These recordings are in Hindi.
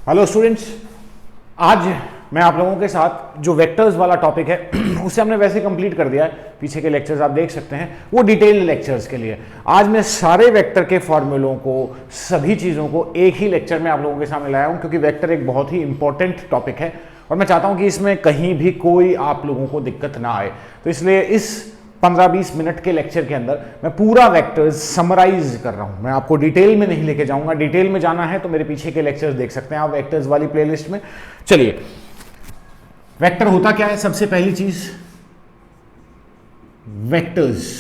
हेलो स्टूडेंट्स, आज मैं आप लोगों के साथ जो वेक्टर्स वाला टॉपिक है उसे हमने वैसे कंप्लीट कर दिया है। पीछे के लेक्चर्स आप देख सकते हैं, वो डिटेल्ड लेक्चर्स के लिए। आज मैं सारे वेक्टर के फॉर्मूलों को, सभी चीज़ों को एक ही लेक्चर में आप लोगों के सामने लाया हूँ, क्योंकि वेक्टर एक बहुत ही इंपॉर्टेंट टॉपिक है और मैं चाहता हूँ कि इसमें कहीं भी कोई आप लोगों को दिक्कत ना आए। तो इसलिए इस 15-20 मिनट के लेक्चर के अंदर मैं पूरा वेक्टर्स समराइज कर रहा हूं। मैं आपको डिटेल में नहीं लेके जाऊंगा, डिटेल में जाना है तो मेरे पीछे के लेक्चर्स देख सकते हैं आप वेक्टर्स वाली प्लेलिस्ट में। चलिए, वेक्टर होता क्या है? सबसे पहली चीज, vectors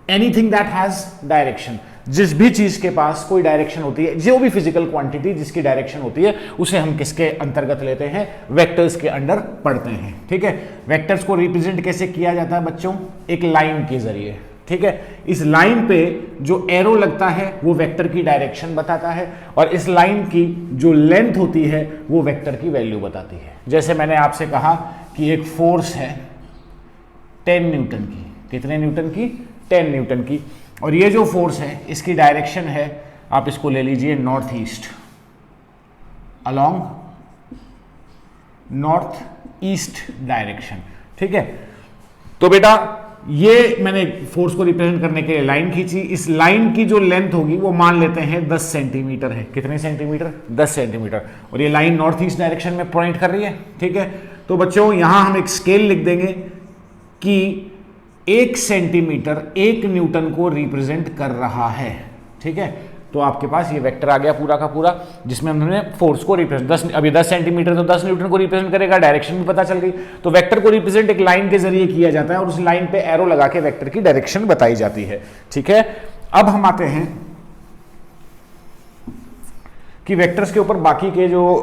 anything that has direction. जिस भी चीज के पास कोई डायरेक्शन होती है, जो भी फिजिकल क्वांटिटी जिसकी डायरेक्शन होती है, उसे हम किसके अंतर्गत लेते हैं? वेक्टर्स के अंडर पढ़ते हैं। ठीक है, वेक्टर्स को रिप्रेजेंट कैसे किया जाता है बच्चों? एक लाइन के जरिए। ठीक है, इस लाइन पे जो एरो लगता है वो वेक्टर की डायरेक्शन बताता है, और इस लाइन की जो लेंथ होती है वो वेक्टर की वैल्यू बताती है। जैसे मैंने आपसे कहा कि एक फोर्स है 10 न्यूटन की। कितने न्यूटन की? 10 न्यूटन की। और ये जो फोर्स है इसकी डायरेक्शन है, आप इसको ले लीजिए north east, along north east direction. ठीक है, तो बेटा ये मैंने फोर्स को रिप्रेजेंट करने के लिए लाइन खींची। इस लाइन की जो लेंथ होगी वो मान लेते हैं 10 सेंटीमीटर है। कितने सेंटीमीटर? 10 सेंटीमीटर। और ये लाइन नॉर्थ ईस्ट डायरेक्शन में पॉइंट कर रही है। ठीक है, तो बच्चों यहां हम एक स्केल लिख देंगे कि 1 सेंटीमीटर 1 न्यूटन को रिप्रेजेंट कर रहा है। ठीक है, तो आपके पास ये वेक्टर आ गया पूरा का पूरा, जिसमें हमने फोर्स को रिप्रेजेंट अभी 10 सेंटीमीटर तो 10 न्यूटन को रिप्रेजेंट करेगा, डायरेक्शन भी पता चल गई। तो वेक्टर को रिप्रेजेंट एक लाइन के जरिए किया जाता है और उस लाइन पे एरो लगा के वेक्टर की डायरेक्शन बताई जाती है। ठीक है, अब हम आते हैं कि वेक्टर्स के ऊपर बाकी के जो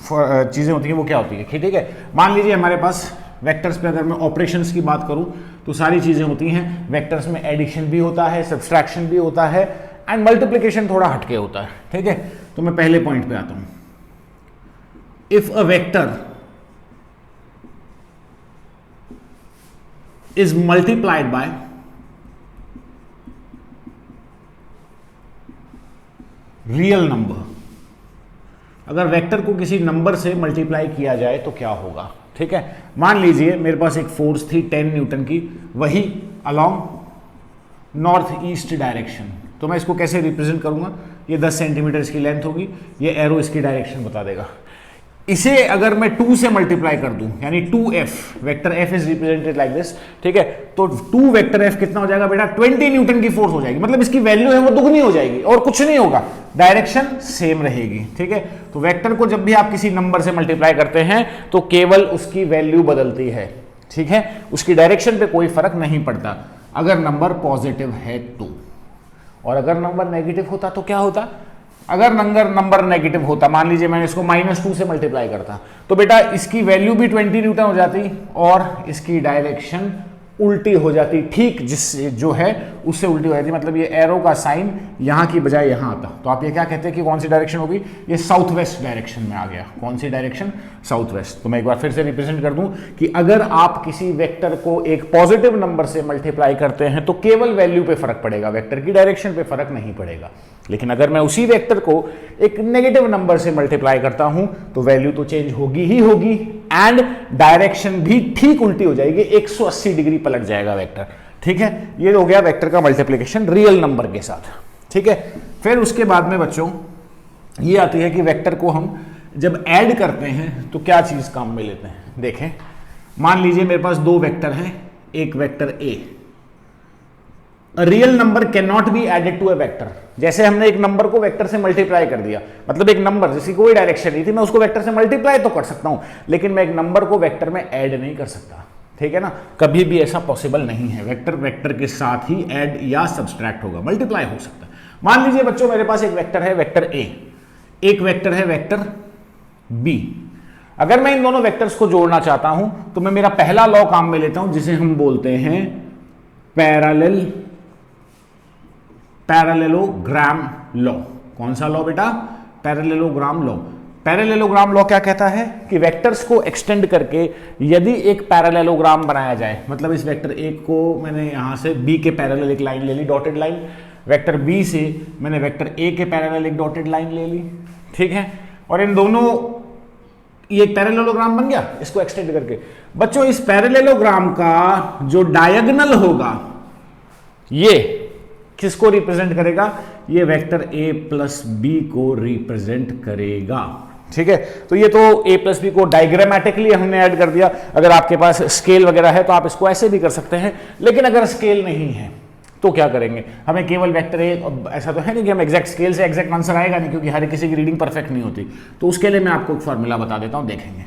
चीजें होती हैं वो क्या होती है। ठीक है, मान लीजिए हमारे पास वेक्टर्स पे अगर मैं ऑपरेशंस की बात करूं तो सारी चीजें होती हैं। वेक्टर्स में एडिशन भी होता है, सब्सट्रैक्शन भी होता है, एंड मल्टीप्लिकेशन थोड़ा हटके होता है। ठीक है, तो मैं पहले पॉइंट पे आता हूं। If a vector is multiplied by real number, अगर वेक्टर को किसी नंबर से मल्टीप्लाई किया जाए तो क्या होगा? ठीक है, मान लीजिए मेरे पास एक फोर्स थी 10 न्यूटन की, वही अलोंग नॉर्थ ईस्ट डायरेक्शन। तो मैं इसको कैसे रिप्रेजेंट करूंगा? ये 10 सेंटीमीटर इसकी लेंथ होगी, ये एरो इसकी डायरेक्शन बता देगा। इसे अगर मैं 2 से मल्टीप्लाई कर दूं, यानी 2f, vector f is represented like this. ठीक है, तो 2 वेक्टर f कितना हो जाएगा बेटा? 20 न्यूटन की फोर्स हो जाएगी। मतलब इसकी वैल्यू है वो दुगनी हो जाएगी और कुछ नहीं होगा, डायरेक्शन सेम रहेगी। ठीक है, तो वेक्टर को जब भी आप किसी नंबर से मल्टीप्लाई करते हैं तो केवल उसकी वैल्यू बदलती है। ठीक है, उसकी डायरेक्शन पे कोई फर्क नहीं पड़ता, अगर नंबर पॉजिटिव है तो। और अगर नंबर नेगेटिव होता तो क्या होता? अगर नंबर नेगेटिव होता, मान लीजिए मैंने इसको -2 से मल्टीप्लाई करता, तो बेटा इसकी वैल्यू भी 20 न्यूटन हो जाती और इसकी डायरेक्शन उल्टी हो जाती। ठीक जिससे जो है उससे उल्टी हो जाती, मतलब ये एरो का साइन यहां की बजाय यहां आता। तो आप ये क्या कहते हैं कि कौन सी डायरेक्शन होगी? ये साउथ वेस्ट डायरेक्शन में आ गया। कौन सी डायरेक्शन? South west. तो मैं एक बार फिर से रिप्रेजेंट कर दूं कि अगर आप किसी वेक्टर को एक पॉजिटिव नंबर से मल्टीप्लाई करते हैं तो केवल वैल्यू पे फर्क पड़ेगा, वेक्टर की डायरेक्शन पे फर्क नहीं पड़ेगा। लेकिन अगर मैं उसी वेक्टर को एक नेगेटिव नंबर से मल्टीप्लाई करता हूं तो वैल्यू तो चेंज होगी ही होगी, एंड डायरेक्शन भी ठीक उल्टी हो जाएगी, 180 डिग्री पलट जाएगा वेक्टर। ठीक है, ये हो गया वेक्टर का मल्टीप्लिकेशन रियल नंबर के साथ। ठीक है, फिर उसके बाद में बच्चों ये आती है कि वेक्टर को हम जब ऐड करते हैं तो क्या चीज काम में लेते हैं। देखें, मान लीजिए मेरे पास 2 वेक्टर हैं, एक vector A. A real number cannot be added to a vector। जैसे हमने एक नंबर को वेक्टर से मल्टीप्लाई कर दिया, मतलब एक नंबर जिसकी कोई डायरेक्शन नहीं थी, मैं उसको वेक्टर से मल्टीप्लाई तो कर सकता हूं, लेकिन मैं एक नंबर को वेक्टर में ऐड नहीं कर सकता। ठीक है ना, कभी भी ऐसा पॉसिबल नहीं है। वेक्टर के साथ ही ऐड या सब्सट्रैक्ट होगा, मल्टीप्लाई हो सकता है। मान लीजिए बच्चों मेरे पास एक वेक्टर है वेक्टर ए, एक वेक्टर है वेक्टर बी। अगर मैं इन दोनों वेक्टर्स को जोड़ना चाहता हूं तो मैं मेरा पहला लॉ काम में लेता हूं, जिसे हम बोलते हैं पैरेललोग्राम लॉ। कौन सा लॉ बेटा? Parallelogram law. पैरेललोग्राम लॉ क्या कहता है कि वेक्टर्स को एक्सटेंड करके यदि एक पैरेललोग्राम बनाया जाए, मतलब इस वेक्टर ए को मैंने यहां से बी के पैरेलल एक लाइन ले ली, डॉटेड लाइन, वेक्टर बी से मैंने वेक्टर ए के पैरेलल एक डॉटेड लाइन ले ली। ठीक है, और इन दोनों, ये एक पैरेललोग्राम बन गया, इसको एक्सटेंड करके। बच्चों इस पैरेललोग्राम का जो डायगोनल होगा ये किसको रिप्रेजेंट करेगा? ये वेक्टर a प्लस बी को रिप्रेजेंट करेगा। ठीक है, तो ये तो a प्लस बी को डायग्रामेटिकली हमने ऐड कर दिया। अगर आपके पास स्केल वगैरह है तो आप इसको ऐसे भी कर सकते हैं, लेकिन अगर स्केल नहीं है तो क्या करेंगे? हमें केवल वेक्टर ए, ऐसा तो है नहीं कि हम एग्जैक्ट स्केल से एग्जैक्ट आंसर आएगा नहीं, क्योंकि हर किसी की रीडिंग परफेक्ट नहीं होती। तो उसके लिए मैं आपको एक फॉर्मूला बता देता हूं, देखेंगे।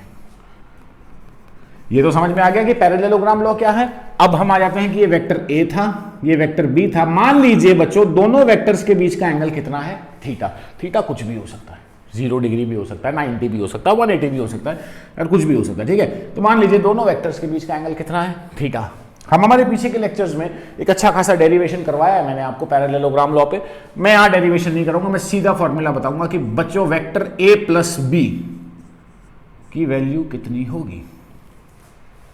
ये तो समझ में आ गया कि पैरेललोग्राम लॉ क्या है। अब हम आ जाते हैं कि ये वेक्टर ए था, ये वेक्टर बी था। मान लीजिए बच्चों दोनों वेक्टर्स के बीच का एंगल कितना है? थीटा। थीटा कुछ भी हो सकता है, 0 डिग्री भी हो सकता है, 90 भी हो सकता है, 180 भी हो सकता है, और कुछ भी हो सकता है। ठीक है, तो मान लीजिए दोनों वेक्टर्स के बीच का एंगल कितना है? थीटा। हम हमारे पीछे के लेक्चर्स में एक अच्छा खासा डेरिवेशन करवाया है मैंने आपको पैरेललोग्राम लॉ पे। मैं यहां डेरिवेशन नहीं करूंगा, मैं सीधा फॉर्मूला बताऊंगा कि बच्चों वेक्टर ए प्लस बी की वैल्यू कितनी होगी।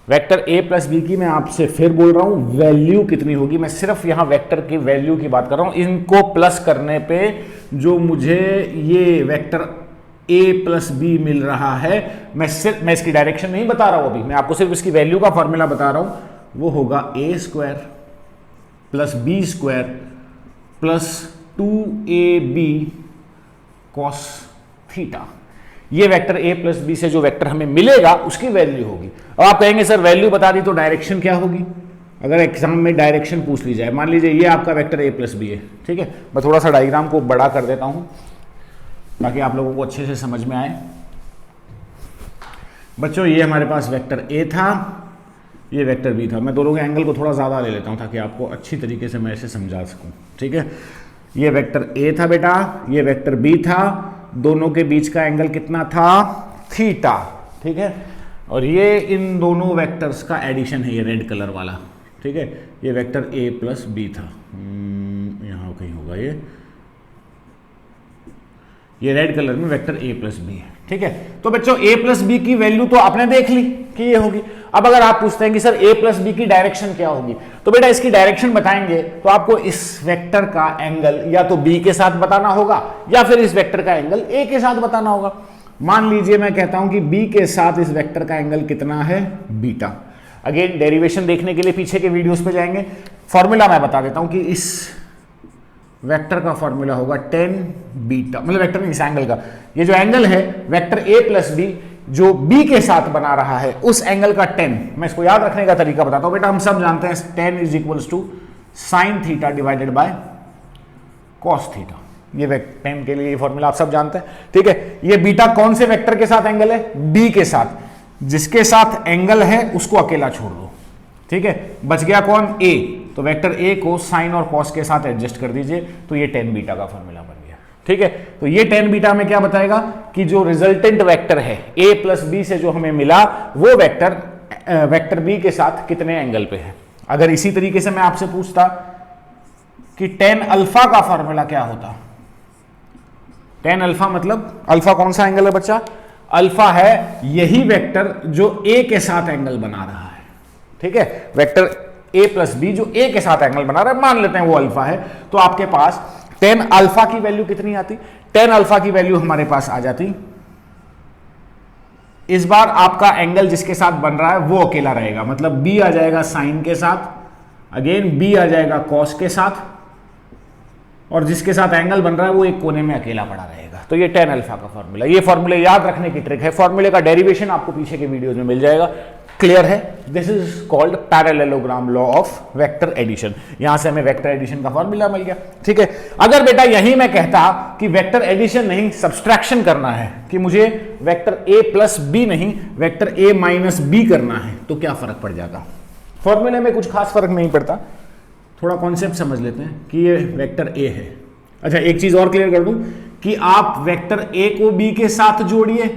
वेक्टर ए प्लस बी की मैं आपसे फिर बोल रहा हूं वैल्यू कितनी होगी। मैं सिर्फ यहां वेक्टर की वैल्यू की बात कर रहा हूं। इनको प्लस करने पे जो मुझे ये वेक्टर ए प्लस बी मिल रहा है, मैं इसकी डायरेक्शन नहीं बता रहा हूं अभी, मैं आपको सिर्फ इसकी वैल्यू का फॉर्मूला बता रहा हूं। वो होगा a square plus b square plus 2ab cos theta. ये वेक्टर a प्लस बी से जो वेक्टर हमें मिलेगा उसकी वैल्यू होगी। अब आप कहेंगे सर वैल्यू बता दी तो डायरेक्शन क्या होगी? अगर एग्जाम में डायरेक्शन पूछ ली जाए, मान लीजिए ये आपका वेक्टर a प्लस बी है। ठीक है, मैं थोड़ा सा डायग्राम को बड़ा कर देता हूं ताकि आप लोगों को अच्छे से समझ में आए। बच्चों ये हमारे पास वेक्टर a था, ये वेक्टर बी था। मैं दोनों के एंगल को थोड़ा ज़्यादा ले लेता हूं ताकि आपको अच्छी तरीके से मैं इसे समझा सकूं। ठीक है, ये वेक्टर ए था बेटा, ये वेक्टर बी था, दोनों के बीच का एंगल कितना था? थीटा। ठीक है, और ये इन दोनों वेक्टर्स का एडिशन है, ये रेड कलर वाला। ठीक है, ये वेक्टर ए प्लस बी था, यहाँ कहीं होगा ये रेड कलर में वेक्टर ए प्लस बी है। ठीक है, तो बच्चों ए प्लस बी की वैल्यू तो आपने देख ली कि ये होगी। अब अगर आप पूछते हैं कि सर ए प्लस बी की डायरेक्शन क्या होगी, तो बेटा इसकी डायरेक्शन बताएंगे तो आपको इस वेक्टर का एंगल या तो बी के साथ बताना होगा या फिर इस वेक्टर का एंगल ए के साथ बताना होगा। मान लीजिए मैं कहता हूं कि बी के साथ इस वेक्टर का एंगल कितना है? बीटा। अगेन डेरिवेशन देखने के लिए पीछे के वीडियोस पे जाएंगे। फॉर्मूला मैं बता देता हूं कि इस वेक्टर का फॉर्मूला होगा tan बीटा, मतलब वेक्टर नहीं, इस एंगल का। ये जो एंगल है वेक्टर a प्लस बी जो b के साथ बना रहा है उस एंगल का tan, मैं इसको याद रखने का तरीका बताता हूं। बेटा हम सब जानते हैं tan is equals to sine theta divided by cos theta. ये tan के लिए ये फॉर्मूला आप सब जानते हैं। ठीक है, ये बीटा कौन से वेक्टर के साथ एंगल है? b के साथ। जिसके साथ एंगल है उसको अकेला छोड़ दो। ठीक है, बच गया कौन? a। तो वेक्टर a को साइन और कॉस के साथ एडजस्ट कर दीजिए, तो ये tan बीटा का फॉर्मूला बन गया। ठीक है, तो ये tan बीटा में क्या बताएगा कि जो रिजल्टेंट वेक्टर है a प्लस बी से जो हमें मिला वो वेक्टर b के साथ कितने एंगल पे है। अगर इसी तरीके से मैं आपसे पूछता कि tan अल्फा का फॉर्मूला क्या होता? tan अल्फा मतलब अल्फा कौन सा एंगल है बच्चा? अल्फा है यही वेक्टर जो a के साथ एंगल बना रहा है। ठीक है, वेक्टर a प्लस बी जो a के साथ एंगल बना रहा है, मान लेते हैं वो अल्फा है। तो आपके पास tan अल्फा की वैल्यू कितनी आती? tan अल्फा की वैल्यू हमारे पास आ जाती, इस बार आपका एंगल जिसके साथ बन रहा है वो अकेला रहेगा, मतलब b आ जाएगा साइन के साथ, अगेन b आ जाएगा कॉस के साथ, और जिसके साथ एंगल बन रहा है वो एक कोने में अकेला पड़ा रहेगा। तो ये tan अल्फा का फॉर्मूला। ये फॉर्मूले याद रखने की ट्रिक है, फॉर्मूले का डेरिवेशन आपको पीछे के वीडियोज में मिल जाएगा। क्लियर है? This is called parallelogram law of vector addition. यहां से हमें वेक्टर एडिशन का फॉर्मूला मिल गया। ठीक है, अगर बेटा यही मैं कहता कि वेक्टर एडिशन नहीं सब्सट्रैक्शन करना है, कि मुझे वेक्टर a प्लस बी नहीं वेक्टर a माइनस बी करना है, तो क्या फर्क पड़ जाता? फॉर्मूले में कुछ खास फर्क नहीं पड़ता। थोड़ा कॉन्सेप्ट समझ लेते हैं कि ये वेक्टर a है। अच्छा, एक चीज और क्लियर कर दूं कि आप वेक्टर a को b के साथ जोड़िए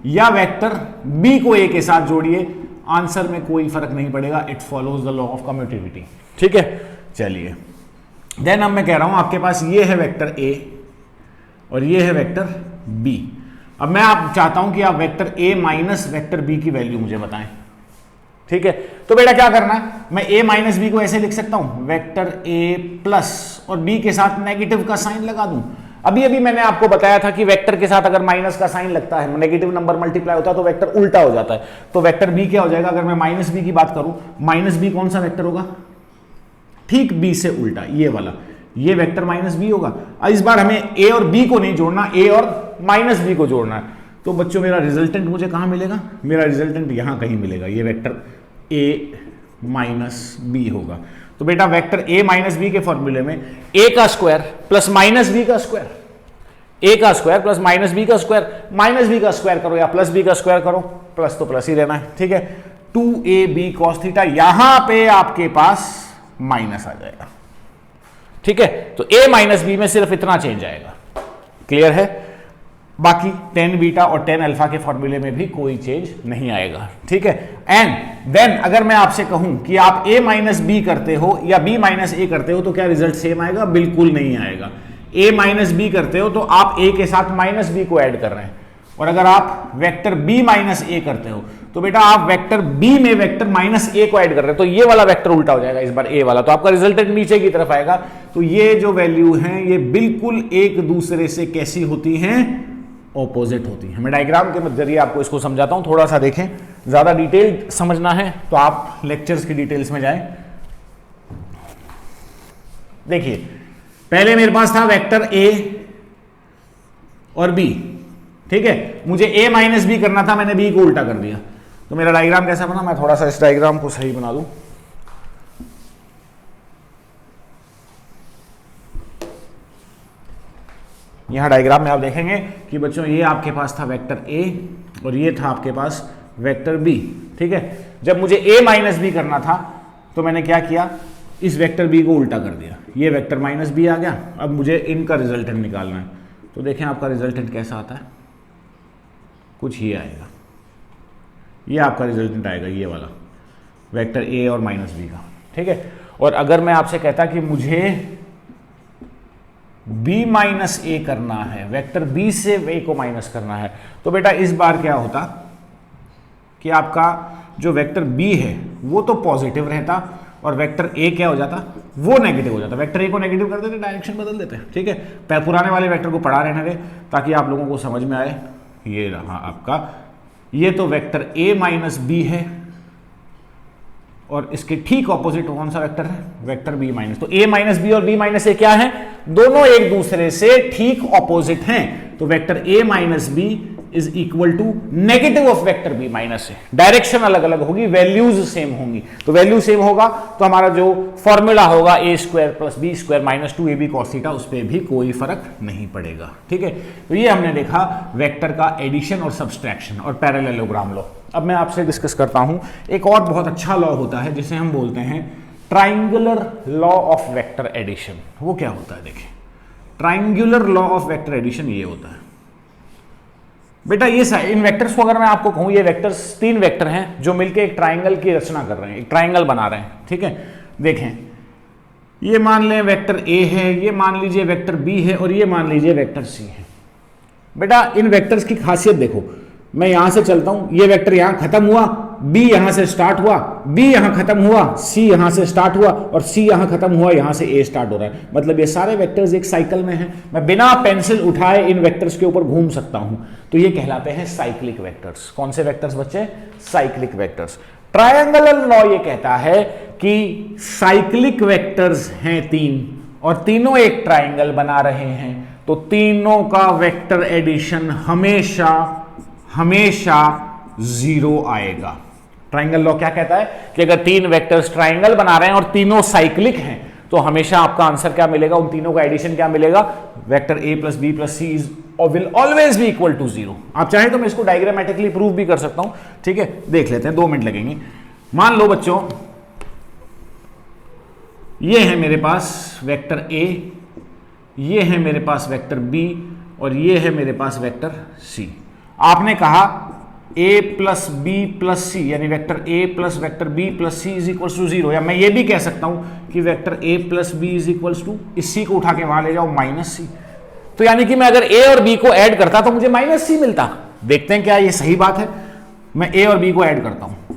या वेक्टर b को a के साथ जोड़िए, आंसर में कोई फर्क नहीं पड़ेगा। It follows the law of commutativity. ठीक है, चलिए देन अब मैं कह रहा हूं आपके पास ये है वेक्टर a और ये है वेक्टर b। अब मैं आप चाहता हूं कि आप vector a minus vector b की वैल्यू मुझे बताएं। ठीक है, तो बेटा क्या करना है, मैं a माइनस बी को ऐसे लिख सकता हूं, वेक्टर a प्लस और b के साथ नेगेटिव का साइन लगा दूं, अभी अभी मैंने आपको बताया था कि वेक्टर के साथ अगर माइनस का साइन लगता है, नेगेटिव नंबर मल्टीप्लाई होता है तो वेक्टर उल्टा हो जाता है। तो वेक्टर बी क्या हो जाएगा, अगर मैं माइनस बी की बात करूं, माइनस बी कौन सा वेक्टर होगा, ठीक बी से उल्टा, ये वाला, ये वेक्टर माइनस बी होगा। इस बार हमें ए और बी को नहीं जोड़ना, ए और माइनस बी को जोड़ना है। तो बच्चों मेरा रिजल्टेंट मुझे कहां मिलेगा, मेरा रिजल्टेंट यहां कहीं मिलेगा, ये वेक्टर ए माइनस बी होगा। तो बेटा वेक्टर ए माइनस बी के फॉर्मूले में ए का स्क्वायर प्लस माइनस बी का स्क्वायर, ए का स्क्वायर प्लस माइनस बी का स्क्वायर, माइनस बी का स्क्वायर करो या प्लस बी का स्क्वायर करो, प्लस तो प्लस ही रहना है, ठीक है। 2ab cos थीटा, यहां पे आपके पास माइनस आ जाएगा, ठीक है। तो a माइनस बी में सिर्फ इतना चेंज आएगा, क्लियर है। बाकी tan बीटा और tan अल्फा के फॉर्मूले में भी कोई चेंज नहीं आएगा, ठीक है। एंड देन अगर मैं आपसे कहूं कि आप a माइनस बी करते हो या b माइनस ए करते हो तो क्या रिजल्ट सेम आएगा, बिल्कुल नहीं आएगा। a माइनस बी करते हो तो आप a के साथ माइनस बी को ऐड कर रहे हैं, और अगर आप वेक्टर b माइनस ए करते हो तो बेटा आप वेक्टर b में वेक्टर माइनस ए को ऐड कर रहे हैं, तो ये वाला वेक्टर उल्टा हो जाएगा इस बार a वाला, तो आपका रिजल्टेंट नीचे की तरफ आएगा। तो ये जो वैल्यू हैं ये बिल्कुल एक दूसरे से कैसी होती हैं, ऑपोजिट होती है। मैं डायग्राम के जरिए आपको इसको समझाता हूं, थोड़ा सा देखें, ज्यादा डिटेल समझना है तो आप लेक्चर्स की डिटेल्स में जाएं। देखिए पहले मेरे पास था वेक्टर ए और बी, ठीक है, मुझे ए माइनस बी करना था, मैंने बी को उल्टा कर दिया। तो मेरा डायग्राम कैसा बना, मैं थोड़ा सा इस डायग्राम को सही बना दूं। यहां डायग्राम में आप देखेंगे कि बच्चों ये आपके पास था वेक्टर ए और ये था आपके पास वेक्टर बी, ठीक है। जब मुझे ए माइनस बी करना था तो मैंने क्या किया, इस वेक्टर बी को उल्टा कर दिया, ये वेक्टर माइनस बी आ गया। अब मुझे इनका रिजल्टेंट निकालना है, तो देखें आपका रिजल्टेंट कैसा आता है, कुछ ये आएगा, ये आपका रिजल्टेंट आएगा, ये वाला वेक्टर ए और माइनस बी का, ठीक है। और अगर मैं आपसे कहता कि मुझे b माइनस ए करना है, वेक्टर b से a को माइनस करना है, तो बेटा इस बार क्या होता कि आपका जो वेक्टर b है वो तो पॉजिटिव रहता और वेक्टर a क्या हो जाता, वो नेगेटिव हो जाता। वेक्टर a को नेगेटिव कर देते, डायरेक्शन बदल देते, ठीक है। पुराने वाले वेक्टर को पढ़ा रहने दे ताकि आप लोगों को समझ में आए। ये रहा आपका, ये तो वेक्टर a माइनस बी है और इसके ठीक ऑपोजिट कौन सा वेक्टर है, वेक्टर b माइनस। तो a माइनस बी और b माइनस ए क्या है, दोनों एक दूसरे से ठीक ऑपोजिट हैं। तो vector a minus B is equal to negative of vector b minus A. Direction अलग अलग होगी, वैल्यूज सेम होंगी, तो वैल्यू सेम होगा तो हमारा जो फॉर्मूला होगा a square plus b square minus 2ab cos theta, उस पर भी कोई फर्क नहीं पड़ेगा, ठीक है। तो ये हमने देखा वेक्टर का एडिशन और सब्सट्रैक्शन और पैरेललोग्राम लॉ। अब मैं आपसे डिस्कस करता हूं, एक और बहुत अच्छा लॉ होता है जिसे हम बोलते हैं triangular law of vector addition. वो क्या होता है, देखिए triangular law of vector addition ये होता है बेटा, ये इन वेक्टर्स को अगर मैं आपको कहूं, ये वेक्टर्स 3 वेक्टर हैं जो मिलकर एक ट्राइंगल की रचना कर रहे हैं, एक ट्राइंगल बना रहे हैं, ठीक है। देखें ये मान लें वेक्टर ए है, ये मान लीजिए वेक्टर बी है और ये मान लीजिए वेक्टर सी है। बेटा इन वेक्टर्स की खासियत देखो, मैं यहां से चलता हूं, ये वेक्टर यहां खत्म हुआ, b यहां से स्टार्ट हुआ, b यहां खत्म हुआ, c यहां से स्टार्ट हुआ और c यहां खत्म हुआ, यहां से a स्टार्ट हो रहा है। मतलब ये सारे वेक्टर्स एक साइकिल में हैं। मैं बिना पेंसिल उठाए इन वेक्टर्स के ऊपर घूम सकता हूं, तो ये कहलाते हैं साइक्लिक वेक्टर्स। कौन से वेक्टर्स बच्चे, साइक्लिक वेक्टर्स। ट्रायंगुलर लॉ ये कहता है कि साइक्लिक वेक्टर्स हैं 3 और तीनों एक ट्राइंगल बना रहे हैं, तो तीनों का वेक्टर एडिशन हमेशा हमेशा 0 आएगा। ट्राइंगल लॉ क्या कहता है कि अगर 3 वेक्टर्स ट्राइंगल बना रहे हैं और तीनों साइक्लिक हैं तो हमेशा आपका आंसर क्या मिलेगा, उन तीनों का एडिशन क्या मिलेगा, vector a plus B plus C will always be equal to 0। आप चाहें तो मैं इसको डायग्रामेटिकली प्रूव भी कर सकता हूं, ठीक है, देख लेते हैं, 2 मिनट लगेंगे। मान लो बच्चों ये है मेरे पास वेक्टर a, ये है मेरे पास वेक्टर b और ये है मेरे पास वेक्टर c। आपने कहा a plus B plus C यानी vector a plus vector b plus C is equal to 0, या मैं ये भी कह सकता हूं कि vector a plus B is equal to, इस c को उठा के वहां ले जाओ माइनस सी। तो यानी कि मैं अगर a और b को ऐड करता तो मुझे माइनस सी मिलता। देखते हैं क्या ये सही बात है। मैं a और b को ऐड करता हूं,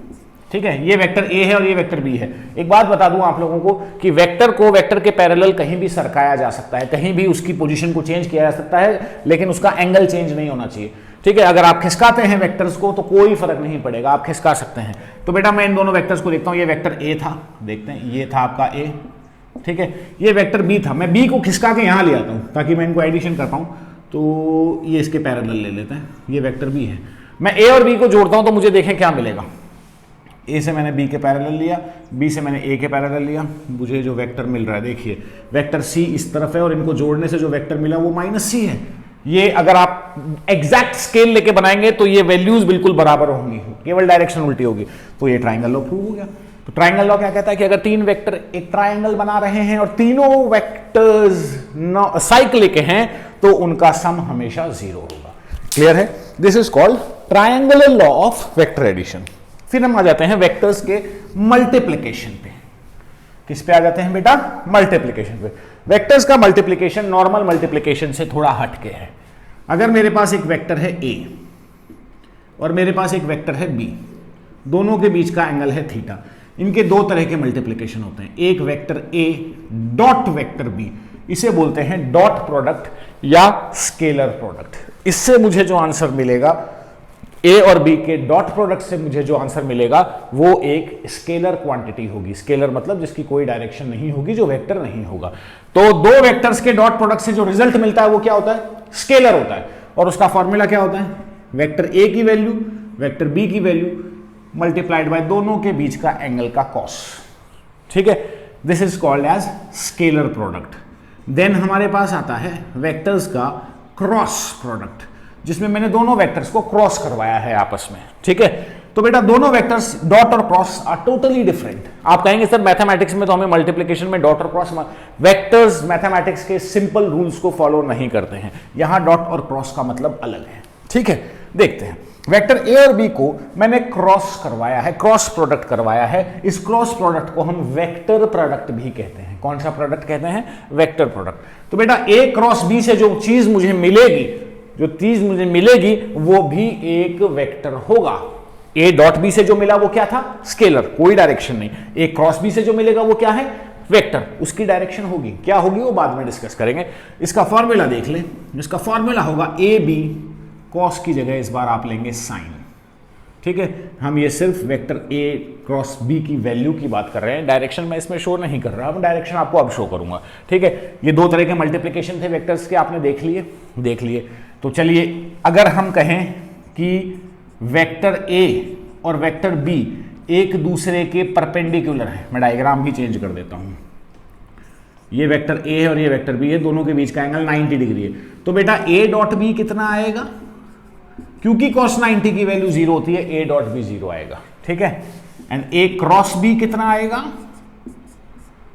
ठीक है, ये वेक्टर ए है और ये वेक्टर बी है। एक बात बता दूं आप लोगों को कि वेक्टर को वेक्टर के पैरेलल कहीं भी सरकाया जा सकता है, कहीं भी उसकी पोजीशन को चेंज किया जा सकता है, लेकिन उसका एंगल चेंज नहीं होना चाहिए। ठीक है, अगर आप खिसकाते हैं वेक्टर्स को तो कोई फर्क नहीं पड़ेगा, आप खिसका सकते हैं। तो बेटा मैं इन दोनों वेक्टर्स को देखता हूं, ये वेक्टर ए था, देखते हैं, ये था आपका ए, ठीक है, ये वेक्टर बी था। मैं बी को खिसका के यहां ले आता हूं ताकि मैं इनको एडिशन कर पाऊं। तो ये इसके पैरेलल ले लेते हैं, ये वेक्टर बी है। मैं ए और बी को जोड़ता हूं तो मुझे देखें क्या मिलेगा। ए से मैंने बी के पैरेलल लिया, बी से मैंने ए के पैरेलल लिया, मुझे जो वेक्टर मिल रहा है देखिए, वेक्टर सी इस तरफ है और इनको जोड़ने से जो वेक्टर मिला वो माइनस सी है। ये अगर आप एग्जैक्ट स्केल लेके बनाएंगे तो ये वैल्यूज बिल्कुल बराबर होंगी, केवल डायरेक्शन उल्टी होगी। तो ये ट्राइंगल लॉ प्रूव हो गया। तो ट्राइंगल लॉ क्या कहता है कि अगर तीन वेक्टर एक ट्राइंगल बना रहे हैं और तीनों वेक्टर्स साइक्लिक हैं तो उनका सम हमेशा 0 होगा। क्लियर है? This is called triangular law of vector addition. फिर हम आ जाते हैं वेक्टर्स के मल्टीप्लिकेशन पे। किस पे आ जाते हैं बेटा? मल्टीप्लिकेशन पे। वेक्टर्स का मल्टीप्लिकेशन नॉर्मल मल्टीप्लिकेशन से थोड़ा हटके है। अगर मेरे पास एक वेक्टर है ए और मेरे पास एक वेक्टर है बी, दोनों के बीच का एंगल है थीटा, इनके दो तरह के मल्टीप्लिकेशन होते हैं। एक vector A dot vector B, इसे बोलते हैं डॉट प्रोडक्ट या स्केलर प्रोडक्ट। इससे मुझे जो आंसर मिलेगा, ए और बी के डॉट प्रोडक्ट से मुझे जो आंसर मिलेगा वो एक स्केलर क्वांटिटी होगी। स्केलर मतलब जिसकी कोई डायरेक्शन नहीं होगी, जो वेक्टर नहीं होगा। तो दो वेक्टर्स के डॉट प्रोडक्ट से जो रिजल्ट मिलता है वो क्या होता है? स्केलर होता है। और उसका फॉर्मूला क्या होता है? वेक्टर ए की वैल्यू वेक्टर बी की वैल्यू मल्टीप्लाइड बाय दोनों के बीच का एंगल का कॉस। ठीक है, this is called as scalar product. Then हमारे पास आता है वेक्टर्स का क्रॉस प्रोडक्ट, जिसमें मैंने दोनों वेक्टर्स को क्रॉस करवाया है आपस में। ठीक है, तो बेटा दोनों वेक्टर्स डॉट और क्रॉस आर टोटली डिफरेंट। आप कहेंगे सर मैथमेटिक्स में तो हमें मल्टीप्लिकेशन में डॉट और क्रॉस, वेक्टर्स मैथमेटिक्स के सिंपल रूल्स को फॉलो नहीं करते हैं। यहां डॉट और क्रॉस का मतलब अलग है। ठीक है, देखते हैं। वेक्टर ए और बी को मैंने क्रॉस करवाया है, क्रॉस प्रोडक्ट करवाया है। इस क्रॉस प्रोडक्ट को हम वेक्टर प्रोडक्ट भी कहते हैं। कौन सा प्रोडक्ट कहते हैं? Vector product. तो बेटा ए क्रॉस बी से जो चीज मुझे मिलेगी, वो भी एक वेक्टर होगा। ए डॉट बी से जो मिला वो क्या था? स्केलर, कोई डायरेक्शन नहीं। ए क्रॉस बी से जो मिलेगा वो क्या है? वेक्टर, उसकी डायरेक्शन होगी। क्या होगी वो बाद में डिस्कस करेंगे। इसका फॉर्मूला देख ले। इसका फॉर्मूला होगा ए बी, कॉस की जगह इस बार आप लेंगे साइन। ठीक है, हम ये सिर्फ वेक्टर ए क्रॉस बी की वैल्यू की बात कर रहे हैं, डायरेक्शन मैं इसमें शो नहीं कर रहा। अब डायरेक्शन आपको अब शो करूंगा। ठीक है, ये दो तरह के मल्टीप्लिकेशन थे वेक्टर्स के, आपने देख लिए। तो चलिए, अगर हम कहें कि वेक्टर ए और वेक्टर बी एक दूसरे के परपेंडिकुलर हैं, मैं डायग्राम भी चेंज कर देता हूं। ये वेक्टर ए है और ये वेक्टर बी है, दोनों के बीच का एंगल 90 डिग्री है। तो बेटा ए डॉट बी कितना आएगा? क्योंकि cos 90 की वैल्यू 0 होती है, ए डॉट बी 0 आएगा। ठीक है, एंड ए क्रॉस बी कितना आएगा?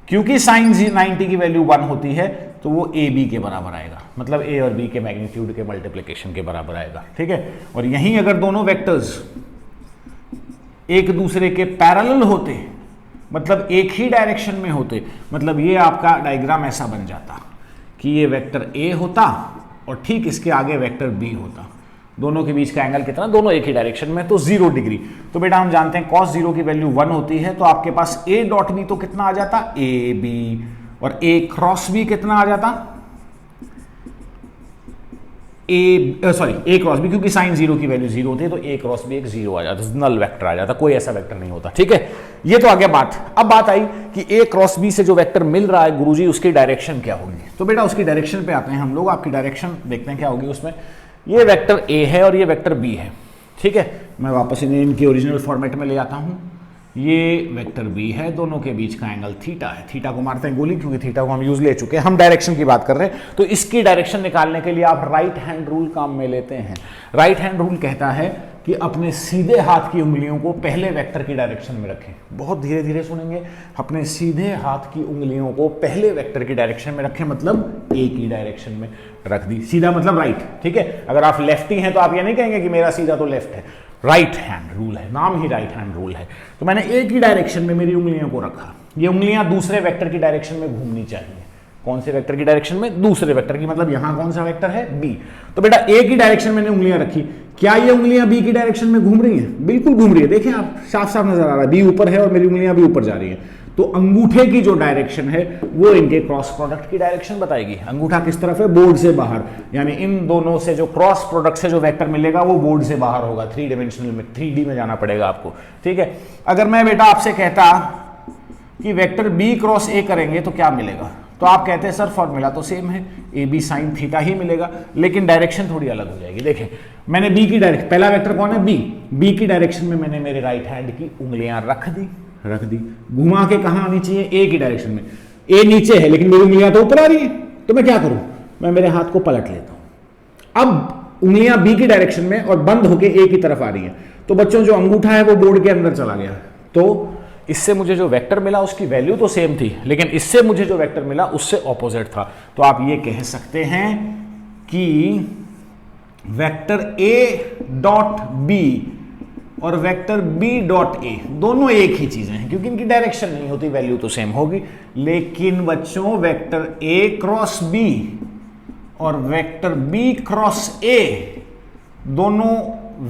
क्योंकि साइन 90 की वैल्यू 1 होती है तो वो ए बी के बराबर आएगा, मतलब ए और बी के मैग्नीट्यूड के मल्टीप्लिकेशन के बराबर आएगा। ठीक है, और यहीं अगर दोनों वेक्टर्स एक दूसरे के पैरेलल होते, मतलब एक ही डायरेक्शन में होते, मतलब ये आपका डायग्राम ऐसा बन जाता कि ये वेक्टर ए होता और ठीक इसके आगे वेक्टर बी होता। दोनों के बीच का एंगल कितना? दोनों एक ही डायरेक्शन में, तो 0 डिग्री। तो बेटा हम जानते हैं cos 0 की वैल्यू 1 होती है, तो आपके पास ए डॉट बी तो कितना आ जाता? A B. और ए क्रॉस बी कितना आ जाता? ए क्रॉस बी, क्योंकि साइन 0 की वैल्यू 0 होती है तो ए क्रॉस बी एक 0 आ जाता, नल वेक्टर आ जाता, कोई ऐसा वेक्टर नहीं होता। ठीक है, ये तो आ गया बात। अब बात आई कि ए क्रॉस बी से जो वेक्टर मिल रहा है गुरुजी, उसकी डायरेक्शन क्या होगी। तो बेटा उसकी डायरेक्शन पे आते हैं हम लोग। आपकी डायरेक्शन देखते हैं क्या होगी उसमें। ये वेक्टर ए है और ये वेक्टर बी है। ठीक है, मैं वापस इन्हें इनकी ओरिजिनल फॉर्मेट में ले आता हूं। ये वेक्टर बी है, दोनों के बीच का एंगल थीटा है। थीटा को मारते हैं गोली, क्योंकि थीटा को हम यूज ले चुके हैं, हम डायरेक्शन की बात कर रहे हैं। तो इसकी डायरेक्शन निकालने के लिए आप राइट हैंड रूल काम में लेते हैं। राइट हैंड रूल कहता है कि अपने सीधे हाथ की उंगलियों को पहले वेक्टर की डायरेक्शन में रखें। बहुत धीरे धीरे सुनेंगे। अपने सीधे हाथ की उंगलियों को पहले वेक्टर की डायरेक्शन में रखें, मतलब ए की डायरेक्शन में रख दी। सीधा मतलब राइट। ठीक है, अगर आप लेफ्टी हैं तो आप ये नहीं कहेंगे कि मेरा सीधा तो लेफ्ट है, राइट हैंड रूल है, नाम ही राइट हैंड रूल है। तो मैंने ए की डायरेक्शन में मेरी उंगलियों को रखा। ये उंगलियां दूसरे वेक्टर की डायरेक्शन में घूमनी चाहिए। कौन से वेक्टर की डायरेक्शन में? दूसरे वेक्टर की, मतलब यहां कौन सा वेक्टर है? बी। तो बेटा ए की डायरेक्शन मैंने उंगलियां रखी, क्या ये उंगलियां बी की डायरेक्शन में घूम रही हैं? बिल्कुल घूम रही है, देखिए आप, साफ साफ नजर आ रहा है, बी ऊपर है और मेरी उंगलियां भी ऊपर जा रही हैं। तो अंगूठे की जो डायरेक्शन है वो इनके क्रॉस प्रोडक्ट की डायरेक्शन बताएगी। अंगूठा किस तरफ है? बोर्ड से बाहर, यानी इन दोनों से जो क्रॉस प्रोडक्ट से जो वेक्टर मिलेगा वो बोर्ड से बाहर होगा, 3 डायमेंशनल में, 3D में जाना पड़ेगा आपको, ठीक है। अगर मैं बेटा आपसे कहता कि वेक्टर बी क्रॉस ए करेंगे तो क्या मिलेगा, तो आप कहते हैं सर फॉर्मूला तो सेम है, ए बी साइन थीटा ही मिलेगा, लेकिन डायरेक्शन थोड़ी अलग हो जाएगी। देखें, मैंने बी की डायरेक्शन, पहला वेक्टर कौन है? बी की डायरेक्शन में मैंने मेरे राइट हैंड की उंगलियां रख दी, घुमा के कहां आनी चाहिए? ए की डायरेक्शन में। ए नीचे है लेकिन मेरी उंगलियां तो ऊपर आ रही है, तो मैं क्या करूं? मैं मेरे हाथ को पलट लेता हूं। अब उंगलियां बी की डायरेक्शन में और बंद होके ए की तरफ आ रही है, तो बच्चों जो अंगूठा है वो बोर्ड के अंदर चला गया। तो इससे मुझे जो वेक्टर मिला उसकी वैल्यू तो सेम थी, लेकिन इससे मुझे जो वेक्टर मिला उससे ऑपोजिट था। तो आप ये कह सकते हैं कि वेक्टर ए डॉट बी और वेक्टर बी डॉट ए दोनों एक ही चीजें हैं, क्योंकि इनकी डायरेक्शन नहीं होती, वैल्यू तो सेम होगी। लेकिन बच्चों वेक्टर ए क्रॉस बी और वेक्टर बी क्रॉस ए दोनों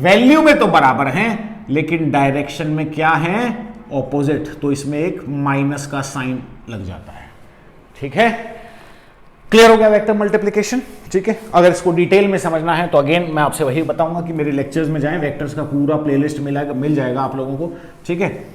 वैल्यू में तो बराबर हैं, लेकिन डायरेक्शन में क्या है? ऑपोजिट। तो इसमें एक माइनस का साइन लग जाता है, ठीक है। क्लियर हो गया वेक्टर मल्टीप्लिकेशन, ठीक है। अगर इसको डिटेल में समझना है तो अगेन मैं आपसे वही बताऊंगा कि मेरे लेक्चर्स में जाएं, वेक्टर्स का पूरा प्लेलिस्ट मिल जाएगा आप लोगों को, ठीक है।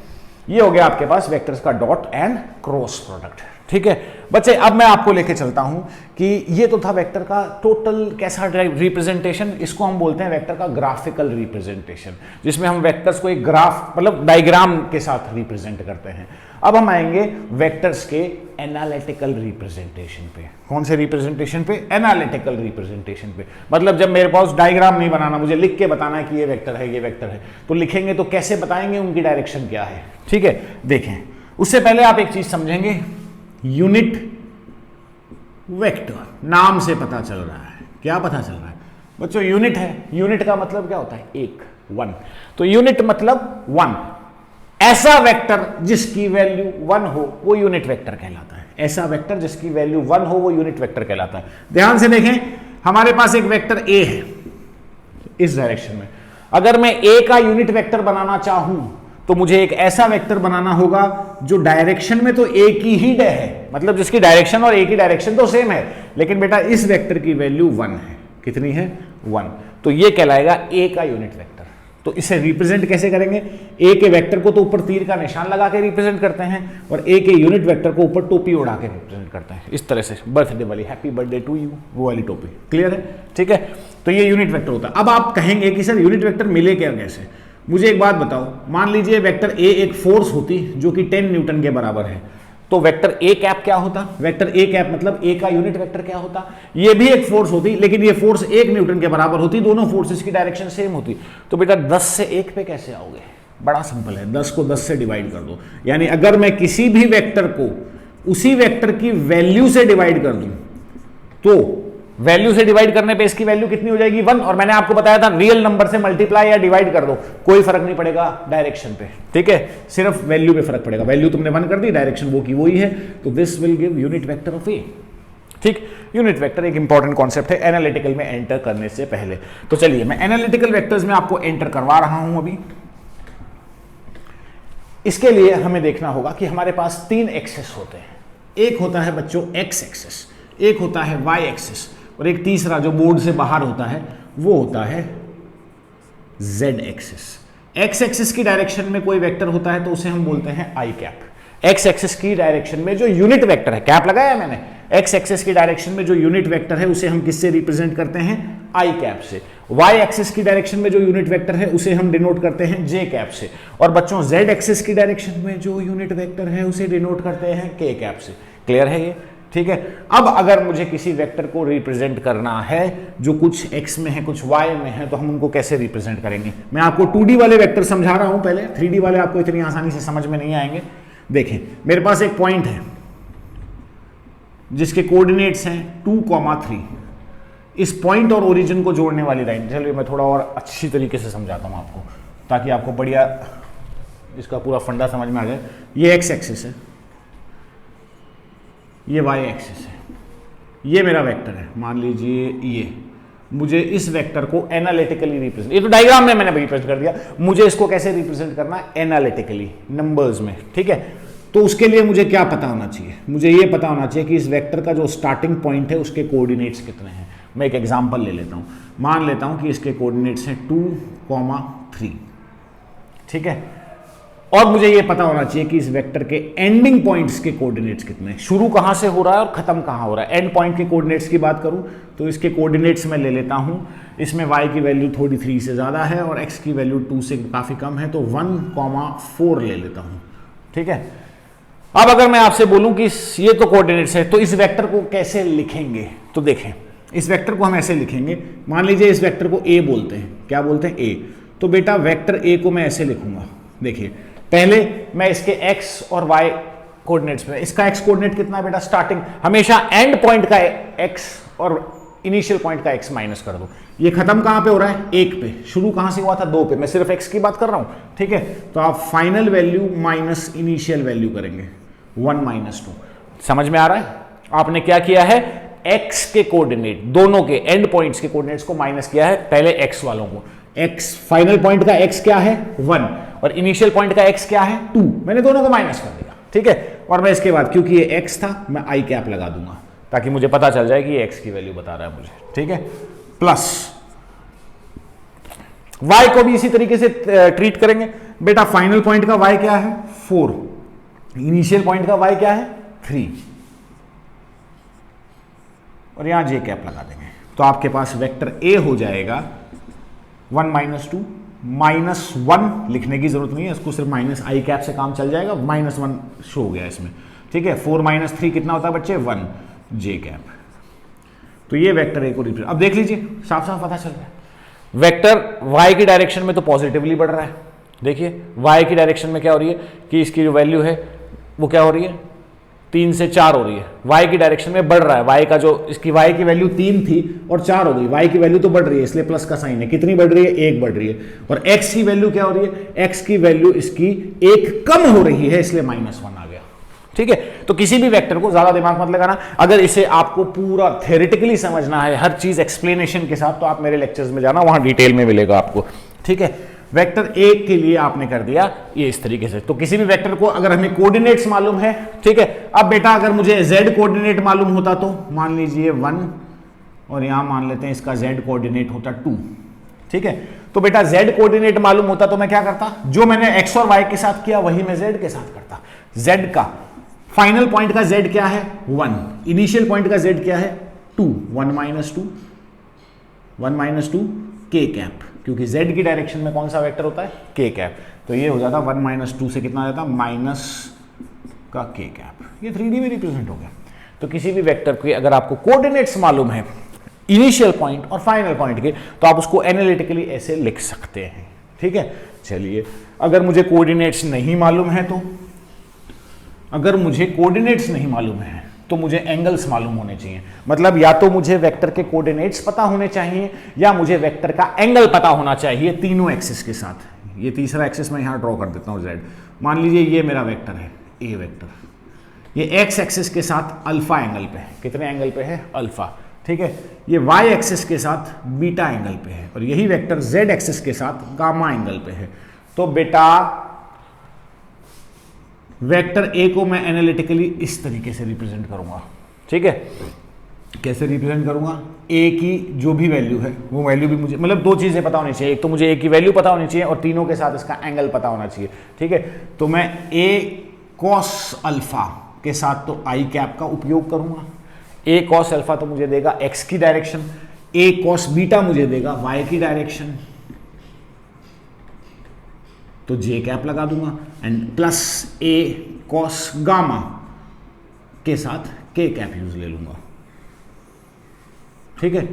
ये हो गया आपके पास वेक्टर्स का डॉट एंड क्रॉस प्रोडक्ट, ठीक है बच्चे। अब मैं आपको लेके चलता हूं कि ये तो था वेक्टर का टोटल कैसा रिप्रेजेंटेशन, इसको हम बोलते हैं वेक्टर का ग्राफिकल रिप्रेजेंटेशन, जिसमें हम वेक्टर्स को एक ग्राफ मतलब डायग्राम के साथ रिप्रेजेंट करते हैं। अब हम आएंगे वेक्टर्स के एनालिटिकल रिप्रेजेंटेशन पे। कौन से रिप्रेजेंटेशन पे? एनालिटिकल रिप्रेजेंटेशन पे। मतलब जब मेरे पास डायग्राम नहीं बनाना, मुझे लिख के बताना है कि ये वेक्टर है, ये वेक्टर है, तो लिखेंगे तो कैसे बताएंगे उनकी डायरेक्शन क्या है, ठीक है। देखें, उससे पहले आप एक चीज समझेंगे, यूनिट वेक्टर नाम से पता चल रहा है, क्या पता चल रहा है बच्चों? यूनिट है। यूनिट का मतलब क्या होता है? एक, 1। तो यूनिट मतलब 1। ऐसा वेक्टर जिसकी वैल्यू 1 हो वो यूनिट वेक्टर कहलाता है। ऐसा वेक्टर जिसकी वैल्यू 1 हो वो यूनिट वेक्टर कहलाता है। ध्यान से देखें, हमारे पास एक वेक्टर ए है इस डायरेक्शन में। अगर मैं ए का यूनिट वेक्टर बनाना चाहूं तो मुझे एक ऐसा वेक्टर बनाना होगा जो डायरेक्शन में तो ए की ही है, मतलब जिसकी डायरेक्शन और ए की डायरेक्शन तो सेम है, लेकिन बेटा इस वेक्टर की वैल्यू 1 है। कितनी है? 1। तो ये कहलाएगा ए का यूनिट वेक्टर। तो इसे रिप्रेजेंट कैसे करेंगे? ए के वेक्टर को तो ऊपर तीर का निशान लगा के रिप्रेजेंट करते हैं और ए के यूनिट वेक्टर को ऊपर टोपी उड़ा के रिप्रेजेंट करते हैं, इस तरह से, बर्थडे वाली, हैप्पी बर्थडे टू यू, वो वाली टोपी। क्लियर है, ठीक है। तो ये यूनिट वेक्टर होता है। अब आप कहेंगे कि सर यूनिट वेक्टर मिले क्या, कैसे? मुझे एक बात बताओ, मान लीजिए वेक्टर ए एक फोर्स होती जो कि 10 न्यूटन के बराबर है, तो वेक्टर ए कैप क्या होता? वेक्टर ए कैप मतलब ए का यूनिट वेक्टर क्या होता? ये भी एक फोर्स होती, लेकिन ये फोर्स 1 न्यूटन के बराबर होती, दोनों फोर्सेस की डायरेक्शन सेम होती। तो बेटा 10 से 1 पे कैसे आओगे? बड़ा सिंपल है, 10 को 10 से डिवाइड कर दो। यानी अगर मैं किसी भी वेक्टर को उसी वेक्टर की वैल्यू से डिवाइड कर दूं, तो वैल्यू से डिवाइड करने पे इसकी वैल्यू कितनी हो जाएगी? 1। और मैंने आपको बताया था रियल नंबर से मल्टीप्लाई या डिवाइड कर दो, कोई फर्क नहीं पड़ेगा डायरेक्शन पे, ठीक है, सिर्फ वैल्यू पे फर्क पड़ेगा। वैल्यू तुमने 1 कर दी, डायरेक्शन वो की वही है, तो this will give unit vector of a. ठीक, यूनिट वेक्टर एक इंपॉर्टेंट कॉन्सेप्ट है एनालिटिकल में एंटर करने से पहले। तो चलिए मैं एनालिटिकल वेक्टर्स में आपको एंटर करवा रहा हूं अभी। इसके लिए हमें देखना होगा कि हमारे पास 3 एक्सेस होते हैं। एक होता है बच्चों एक्स एक्सेस, एक होता है वाई एक्सेस, और एक तीसरा जो बोर्ड से बाहर होता है वो होता है जेड एक्सिस। एक्स एक्सिस की डायरेक्शन में कोई वेक्टर होता है तो उसे हम बोलते हैं आई कैप। एक्स एक्सिस की डायरेक्शन में जो यूनिट वेक्टर है, कैप लगाया मैंने, एक्स एक्सिस की डायरेक्शन में जो यूनिट वेक्टर है उसे हम किससे रिप्रेजेंट करते हैं? आई कैप से। वाई एक्सिस की डायरेक्शन में जो यूनिट वेक्टर है उसे हम डिनोट करते हैं जे कैप से। और बच्चों जेड एक्सिस की डायरेक्शन में जो यूनिट वेक्टर है उसे डिनोट करते हैं के कैप से। क्लियर है ये? ठीक है। अब अगर मुझे किसी वेक्टर को रिप्रेजेंट करना है जो कुछ x में है कुछ y में है, तो हम उनको कैसे रिप्रेजेंट करेंगे? मैं आपको 2D वाले वेक्टर समझा रहा हूं पहले, 3D वाले आपको इतनी आसानी से समझ में नहीं आएंगे। देखें, मेरे पास एक पॉइंट है जिसके कोऑर्डिनेट्स हैं 2,3। इस पॉइंट और ओरिजिन को जोड़ने वाली लाइन, चलिए मैं थोड़ा और अच्छी तरीके से समझाता हूं आपको, ताकि आपको बढ़िया इसका पूरा फंडा समझ में आ जाए। ये x एक्सिस है, ये y एक्सिस है, ये मेरा वेक्टर है, मान लीजिए ये, मुझे इस वेक्टर को एनालिटिकली रिप्रेजेंट, ये तो डायग्राम में मैंने रिप्रेजेंट कर दिया, मुझे इसको कैसे रिप्रेजेंट करना है एनालिटिकली नंबर्स में, ठीक है। तो उसके लिए मुझे क्या पता होना चाहिए, मुझे ये पता होना चाहिए कि इस वेक्टर का जो स्टार्टिंग पॉइंट है उसके कोऑर्डिनेट्स कितने हैं। मैं एक एग्जांपल ले लेता हूं, मान लेता हूं कि इसके कोऑर्डिनेट्स हैं 2, 3, ठीक है। और मुझे ये पता होना चाहिए कि इस वेक्टर के एंडिंग पॉइंट्स के कोऑर्डिनेट्स कितने हैं, शुरू कहां से हो रहा है और खत्म कहां हो रहा है। एंड पॉइंट के कोऑर्डिनेट्स की बात करूं तो इसके कोऑर्डिनेट्स मैं ले लेता हूं, इसमें y की वैल्यू थोड़ी 3 से ज्यादा है और x की वैल्यू 2 से काफी कम है, तो 1, 4 ले लेता हूं, ठीक है। अब अगर मैं आपसे बोलूं कि ये तो कोऑर्डिनेट्स है, तो इस वेक्टर को कैसे लिखेंगे, तो देखें इस वेक्टर को हम ऐसे लिखेंगे, मान लीजिए इस वेक्टर को a बोलते हैं, क्या बोलते हैं a, तो बेटा वेक्टर a को मैं ऐसे लिखूंगा, देखिए पहले मैं इसके x और y कोऑर्डिनेट्स पे, इसका x कोऑर्डिनेट कितना है बेटा स्टार्टिंग, हमेशा एंड पॉइंट का x और इनिशियल पॉइंट का x माइनस कर दो। ये खत्म कहां पे हो रहा है, 1 पे, शुरू कहां से हुआ था 2 पे, मैं सिर्फ x की बात कर रहा हूं, ठीक है। तो आप final value minus initial value करेंगे 1 - 2, समझ में आ रहा है। आपने क्या किया है, x के कोऑर्डिनेट दोनों के एंड पॉइंट्स के कोऑर्डिनेट्स को माइनस किया है, पहले x वालों को, x फाइनल पॉइंट का x क्या है 1 और इनिशियल पॉइंट का x क्या है 2, मैंने दोनों को माइनस कर दिया, ठीक है। और मैं इसके बाद क्योंकि ये x था मैं i कैप लगा दूंगा ताकि मुझे पता चल जाए कि ये x की वैल्यू बता रहा है मुझे, ठीक है। प्लस y को भी इसी तरीके से ट्रीट करेंगे, बेटा फाइनल पॉइंट का y क्या है 4, इनिशियल पॉइंट का y क्या है 3 और यहां j कैप लगा देंगे, तो आपके पास वेक्टर a हो जाएगा 1 - 2, -1 लिखने की जरूरत नहीं है, इसको सिर्फ माइनस आई कैप से काम चल जाएगा, -1 शो हो गया इसमें, ठीक है। 4 - 3 कितना होता है बच्चे 1, j कैप। तो ये वेक्टर a को रिप्रेजेंट, अब देख लीजिए साफ साफ पता चल रहा है, वेक्टर y की डायरेक्शन में तो पॉजिटिवली बढ़ रहा है, देखिए y की डायरेक्शन में क्या हो रही है कि इसकी जो वैल्यू है वो क्या हो रही है 3 से 4 हो रही है, y की डायरेक्शन में बढ़ रहा है, y का जो इसकी y की वैल्यू 3 थी और 4 हो गई, y की वैल्यू तो बढ़ रही है इसलिए प्लस का साइन है, कितनी बढ़ रही है 1 बढ़ रही है, और x की वैल्यू क्या हो रही है, x की वैल्यू इसकी 1 कम हो रही है इसलिए -1 आ गया, ठीक है। तो किसी भी वेक्टर को ज्यादा दिमाग मत लगाना, अगर इसे आपको पूरा थ्योरेटिकली समझना है हर चीज एक्सप्लेनेशन के साथ, तो आप मेरे लेक्चर्स में जाना, वहां डिटेल में मिलेगा आपको, ठीक है। वेक्टर a के लिए आपने कर दिया ये इस तरीके से, तो किसी भी वेक्टर को अगर हमें कोऑर्डिनेट्स मालूम है, ठीक है। अब बेटा अगर मुझे z कोऑर्डिनेट मालूम होता तो मान लीजिए 1 और यहां मान लेते हैं इसका z कोऑर्डिनेट होता 2, ठीक है। तो बेटा z कोऑर्डिनेट मालूम होता तो मैं क्या करता, जो मैंने x और y के साथ किया वही मैं z के साथ करता। z का फाइनल पॉइंट का z क्या है 1, इनिशियल पॉइंट का z क्या है 2, 1 - 2 k कैप, क्योंकि z की डायरेक्शन में कौन सा वेक्टर होता है k कैप, तो ये हो जाता 1 - 2 से कितना आ जाता माइनस का k कैप, ये 3D में रिप्रेजेंट हो गया। तो किसी भी वेक्टर के अगर आपको कोऑर्डिनेट्स मालूम है इनिशियल पॉइंट और फाइनल पॉइंट के, तो आप उसको एनालिटिकली ऐसे लिख सकते हैं, ठीक है। चलिए अगर मुझे कोऑर्डिनेट्स नहीं मालूम है, तो अगर मुझे कोऑर्डिनेट्स नहीं मालूम है तो मुझे एंगल्स मालूम होने चाहिए, मतलब या तो मुझे वेक्टर के कोऑर्डिनेट्स पता होने चाहिए या मुझे वेक्टर का एंगल पता होना चाहिए तीनों एक्सिस के साथ। ये तीसरा एक्सिस मैं यहां ड्रॉ कर देता हूं z, मान लीजिए ये मेरा वेक्टर है a वेक्टर, ये x एक्सिस के साथ अल्फा एंगल पे है, कितने एंगल पे है अल्फा, ठीक है। ये y एक्सिस के साथ बीटा एंगल पे है और यही वेक्टर z एक्सिस के साथ गामा एंगल पे है। तो बेटा वेक्टर a को मैं एनालिटिकली इस तरीके से रिप्रेजेंट करूंगा, ठीक है। कैसे रिप्रेजेंट करूंगा, a की जो भी वैल्यू है वो वैल्यू भी मुझे, मतलब दो चीजें पता होनी चाहिए, एक तो मुझे a की वैल्यू पता होनी चाहिए और तीनों के साथ इसका एंगल पता होना चाहिए, ठीक है। तो मैं a cos अल्फा के साथ तो आई कैप का उपयोग करूंगा, a cos अल्फा तो मुझे देगा x की डायरेक्शन, a cos बीटा मुझे देगा y की डायरेक्शन, तो j कैप लगा दूंगा and plus a cos gamma के साथ k कैप यूज ले लूंगा, ठीक है।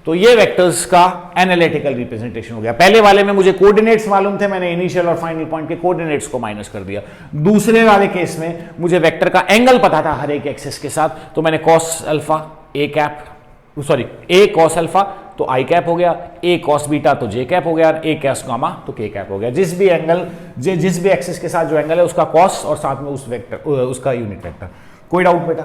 तो ये वेक्टर्स का एनालिटिकल रिप्रेजेंटेशन हो गया। पहले वाले में मुझे कोऑर्डिनेट्स मालूम थे, मैंने इनिशियल और फाइनल पॉइंट के कोऑर्डिनेट्स को माइनस कर दिया। दूसरे वाले केस में मुझे वेक्टर का एंगल पता था हर एक एक्सिस के साथ, तो मैंने cos alpha a cos alpha तो आई कैप हो गया, a cos बीटा तो j कैप हो गया, a cos गामा तो k कैप हो गया। जिस भी एंगल जिस भी एक्सिस के साथ जो एंगल है उसका cos और साथ में उस वेक्टर उसका यूनिट वेक्टर। कोई डाउट बेटा?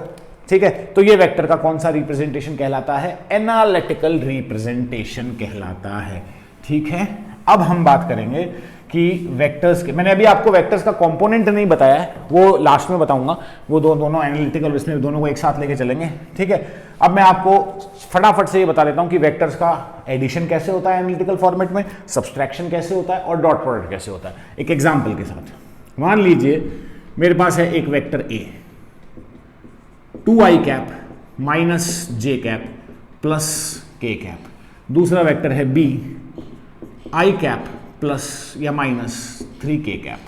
ठीक है, तो ये वेक्टर का कौन सा रिप्रेजेंटेशन कहलाता है? एनालिटिकल रिप्रेजेंटेशन कहलाता है। ठीक है, अब हम बात करेंगे कि वेक्टर्स के, मैंने अभी आपको वेक्टर्स का कंपोनेंट नहीं बताया है, वो लास्ट में बताऊंगा, वो दोनों एनालिटिकल, इसमें दोनों को एक साथ लेके चलेंगे। ठीक है, अब मैं आपको फटाफट से ये बता देता हूं कि वेक्टर्स का एडिशन कैसे होता है एनालिटिकल फॉर्मेट में, सब्सट्रैक्शन कैसे होता है और डॉट प्रोडक्ट कैसे होता है। एक एग्जाम्पल के साथ मान लीजिए मेरे पास है एक वेक्टर ए, 2i कैप माइनस जे कैप प्लस के कैप, दूसरा वेक्टर है बी, आई कैप प्लस या माइनस 3k कैप।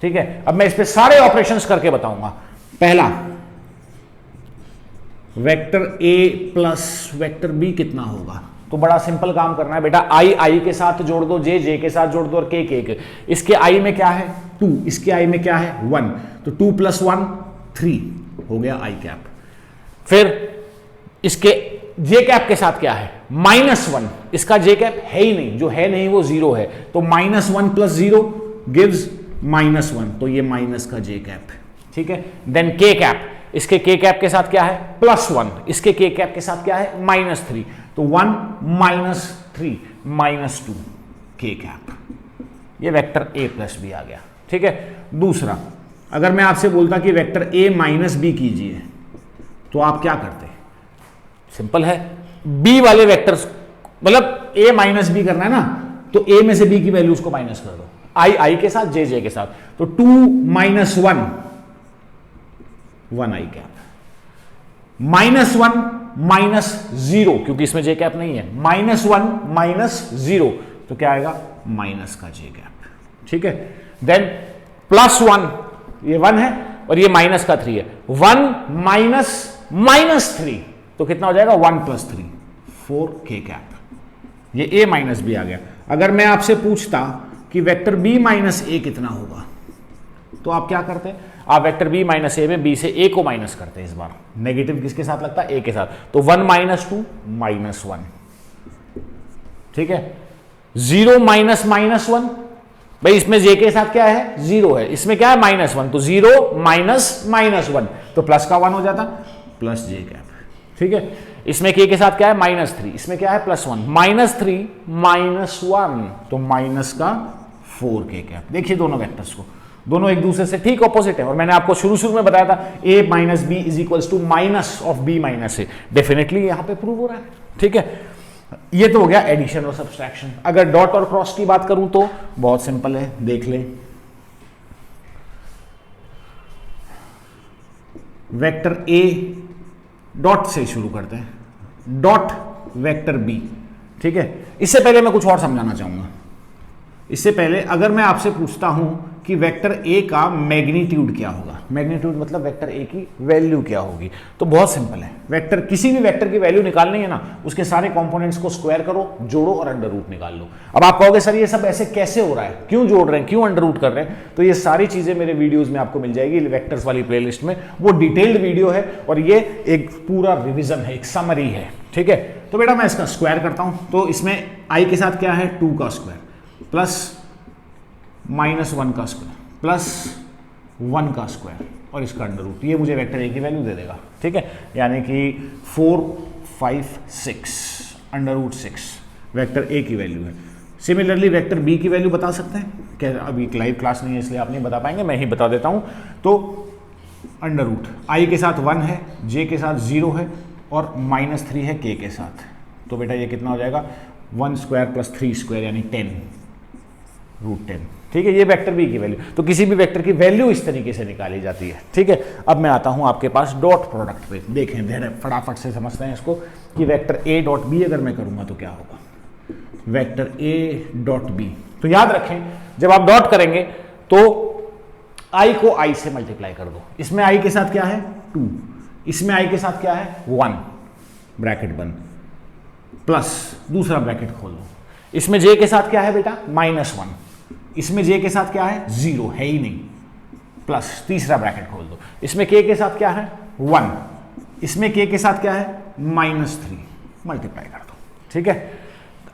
ठीक है, अब मैं इस पे सारे ऑपरेशंस करके बताऊंगा। पहला, vector a plus vector b कितना होगा? तो बड़ा सिंपल काम करना है बेटा, आई के साथ जोड़ दो, जे के साथ जोड़ दो और के। इसके आई में क्या है? 2, इसके आई में क्या है? 1, तो 2 + 1 3 हो गया आई कैप। फिर इसके जे कैप के साथ क्या है? -1, इसका जे कैप है ही नहीं, जो है नहीं वो 0 है, तो -1 + 0 गिव्स -1, तो ये माइनस का जे कैप। ठीक है, देन के कैप, इसके के कैप के साथ क्या है? +1, इसके के कैप के साथ क्या है? -3, तो 1 - 3 -2 के कैप। ये वेक्टर a + b आ गया। ठीक है, दूसरा, अगर मैं आपसे बोलता कि वेक्टर a - b कीजिए, तो आप क्या करते? सिंपल है, b वाले वेक्टर्स, मतलब a - b करना है ना, तो a में से b की वैल्यूज को माइनस कर दो, आई के साथ, जे के साथ, तो 2 - 1 1 आई कैप, -1 - 0, क्योंकि इसमें जे कैप नहीं है, -1 - 0, तो क्या आएगा? माइनस का जे कैप। ठीक है, देन +1, ये 1 है और ये माइनस का 3 है, 1 - -3, तो कितना हो जाएगा? 1 + 3 4 के कैप। ये a - b आ गया। अगर मैं आपसे पूछता कि वेक्टर b - a कितना होगा, तो आप क्या करते? आप वेक्टर b - a में b से a को माइनस करते हैं। इस बार नेगेटिव किसके साथ लगता है? a के साथ, तो 1 - 2 -1। ठीक है, 0 - -1, भाई इसमें j के साथ क्या है? 0 है, इसमें क्या है? -1, तो 0 - -1, तो प्लस का 1 हो जाता, प्लस जे कैप। ठीक है, इसमें k के साथ क्या है? -3, इसमें क्या है? +1, -3 - 1, तो माइनस का 4k कैप। देखिए दोनों वेक्टर्स को, दोनों एक दूसरे से ठीक ऑपोजिट है, और मैंने आपको शुरू में बताया था a - b = minus of b - a, definitely यहां पे प्रूव हो रहा है। ठीक है, ये तो हो गया एडिशन और सब्सट्रैक्शन। अगर डॉट और क्रॉस की बात करूं तो बहुत सिंपल है, देख ले। वेक्टर a डॉट से शुरू करते हैं, डॉट वेक्टर b। ठीक है, इससे पहले मैं कुछ और समझाना चाहूंगा। इससे पहले अगर मैं आपसे पूछता हूं कि वेक्टर a का मैग्नीट्यूड क्या होगा, मैग्नीट्यूड मतलब वेक्टर a की वैल्यू क्या होगी, तो बहुत सिंपल है, वेक्टर, किसी भी वेक्टर की वैल्यू निकालनी है ना, उसके सारे कंपोनेंट्स को स्क्वायर करो, जोड़ो और अंडर रूट निकाल लो। अब आप कहोगे सर ये सब ऐसे कैसे हो रहा है, क्यों जोड़ रहे हैं, क्यों अंडर रूट कर रहे हैं? तो ये सारी चीजें मेरे वीडियोज में आपको मिल जाएगी, वेक्टर्स वाली प्लेलिस्ट में, वो डिटेल्ड वीडियो है और ये एक पूरा रिविजन है, एक समरी है। ठीक है, तो बेटा मैं इसका स्क्वायर करता हूं, तो इसमें i के साथ क्या है? 2 का स्क्वायर प्लस -1 का स्क्वायर प्लस 1 का स्क्वायर और इसका अंडर रूट, ये मुझे वेक्टर a की वैल्यू दे देगा। ठीक है, यानी कि 4 5 6 अंडर रूट 6 वेक्टर a की वैल्यू है। सिमिलरली वेक्टर b की वैल्यू बता सकते हैं क्या? अभी लाइव क्लास नहीं है इसलिए आप नहीं बता पाएंगे, मैं ही बता देता हूं। तो अंडर रूट i के साथ 1 है, j के साथ 0 है और -3 है k के साथ, तो बेटा ये कितना हो जाएगा? 1 स्क्वायर प्लस 3 स्क्वायर यानी 10 √10। ठीक है, ये वेक्टर b की वैल्यू, तो किसी भी वेक्टर की वैल्यू इस तरीके से निकाली जाती है। ठीक है, अब मैं आता हूं आपके पास डॉट प्रोडक्ट पे। देखें धीरे फटाफट से समझते हैं इसको कि वेक्टर a डॉट b अगर मैं करूंगा तो क्या होगा। वेक्टर a डॉट b, तो याद रखें जब आप डॉट करेंगे तो i को i से मल्टीप्लाई कर दो। इसमें i के साथ क्या है? 2, इसमें i के साथ क्या है? 1 ब्रैकेट बंद प्लस दूसरा ब्रैकेट खोल दो। इसमें j के साथ क्या है बेटा? -1, इसमें j के साथ क्या है? 0 है ही नहीं, प्लस तीसरा ब्रैकेट खोल दो। इसमें k के साथ क्या है? 1, इसमें k के साथ क्या है? -3 मल्टीप्लाई कर दो। ठीक है,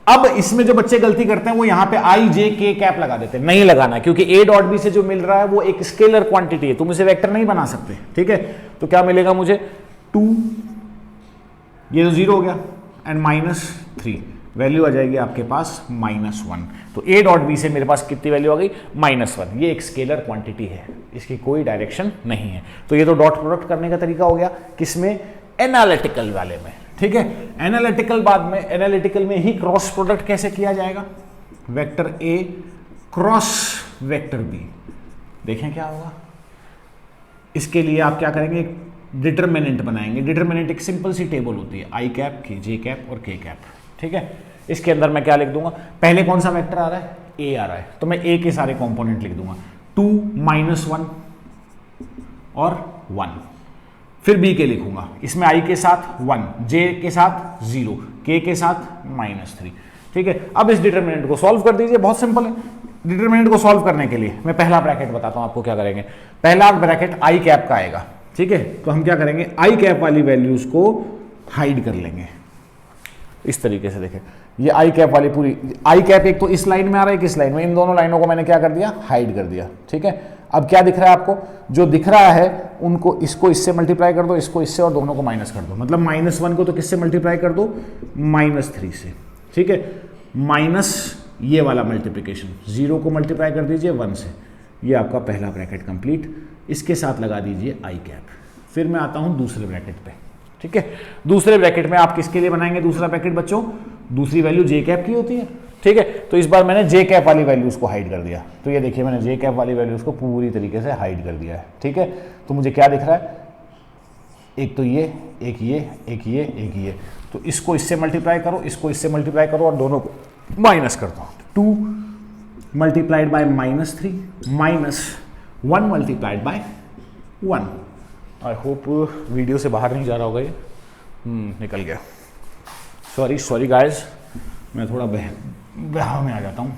अब इसमें जो बच्चे गलती करते हैं वो यहां पे i j k कैप लगा देते हैं, नहीं लगाना, क्योंकि a डॉट b से जो मिल रहा है वो एक स्केलर क्वांटिटी है, तुम इसे वेक्टर नहीं बना सकते। ठीक है, तो क्या मिलेगा मुझे? 2, ये तो 0 हो गया, एंड -3, वैल्यू आ जाएगी आपके पास -1। तो A डॉट B से मेरे पास कितनी वैल्यू आ गई? -1। ये एक स्केलर क्वांटिटी है, इसकी कोई डायरेक्शन नहीं है। तो ये तो डॉट प्रोडक्ट करने का तरीका हो गया, किसमें? एनालिटिकल वाले में, ठीक है। एनालिटिकल बाद में, एनालिटिकल में ही क्रॉस प्रोडक्ट कैसे किया जाएगा? Vector A cross vector B, देखें क्या होगा। इसके लिए आप क्या करेंगे? डिटरमिनेंट बनाएंगे। डिटरमिनेंट एक सिंपल सी टेबल होती है, आई कैप की, जे कैप और के कैप, ठीक है। इसके अंदर मैं क्या लिख दूंगा? पहले कौन सा वेक्टर आ रहा है? ए आ रहा है, तो मैं ए के सारे कंपोनेंट लिख दूंगा, 2 -1 और 1। फिर बी के लिखूंगा, इसमें आई के साथ 1, जे के साथ 0, के साथ -3, ठीक है। अब इस डिटरमिनेंट को सॉल्व कर दीजिए, बहुत सिंपल है। डिटरमिनेंट को सॉल्व करने के लिए मैं पहला ब्रैकेट बताता हूं आपको क्या करेंगे। पहला ब्रैकेट आई कैप का आएगा, ठीक है। तो हम क्या करेंगे? आई कैप वाली वैल्यूज को हाइड कर लेंगे इस तरीके से। देखें, ये आई कैप वाली पूरी, आई कैप एक तो इस लाइन में आ रहा है, किस लाइन में? इन दोनों लाइनों को मैंने क्या कर दिया? हाइड कर दिया, ठीक है। अब क्या दिख रहा है आपको? जो दिख रहा है उनको, इसको इससे मल्टीप्लाई कर दो, इसको इससे, और दोनों को माइनस कर दो। मतलब -1 को तो किससे मल्टीप्लाई कर दो? -3 से, ठीक है। माइनस ये वाला मल्टीप्लिकेशन, 0 को मल्टीप्लाई कर दीजिए 1 से। ये आपका पहला ब्रैकेट कंप्लीट। इसके साथ लगा दीजिए आई कैप। फिर मैं आता हूं दूसरे ब्रैकेट पे, ठीक है। दूसरे ब्रैकेट में आप किसके लिए बनाएंगे दूसरा ब्रैकेट बच्चों? दूसरी वैल्यू जे कैप की होती है, ठीक है। तो इस बार मैंने जे कैप वाली वैल्यूज को हाइड कर दिया। तो ये देखिए, मैंने जे कैप वाली वैल्यूज को पूरी तरीके से हाइड कर दिया है, ठीक है। तो मुझे क्या दिख रहा है? एक तो ये, एक ये, एक ये, एक ये। तो इसको इससे मल्टीप्लाई करो, इसको इससे मल्टीप्लाई करो, और दोनों को माइनस कर दो। 2 multiplied by -3 -1 multiplied by 1। I hope video से बाहर नहीं जा रहा होगा ये। निकल गया। सॉरी गाइस, मैं थोड़ा बहाव में आ जाता हूँ।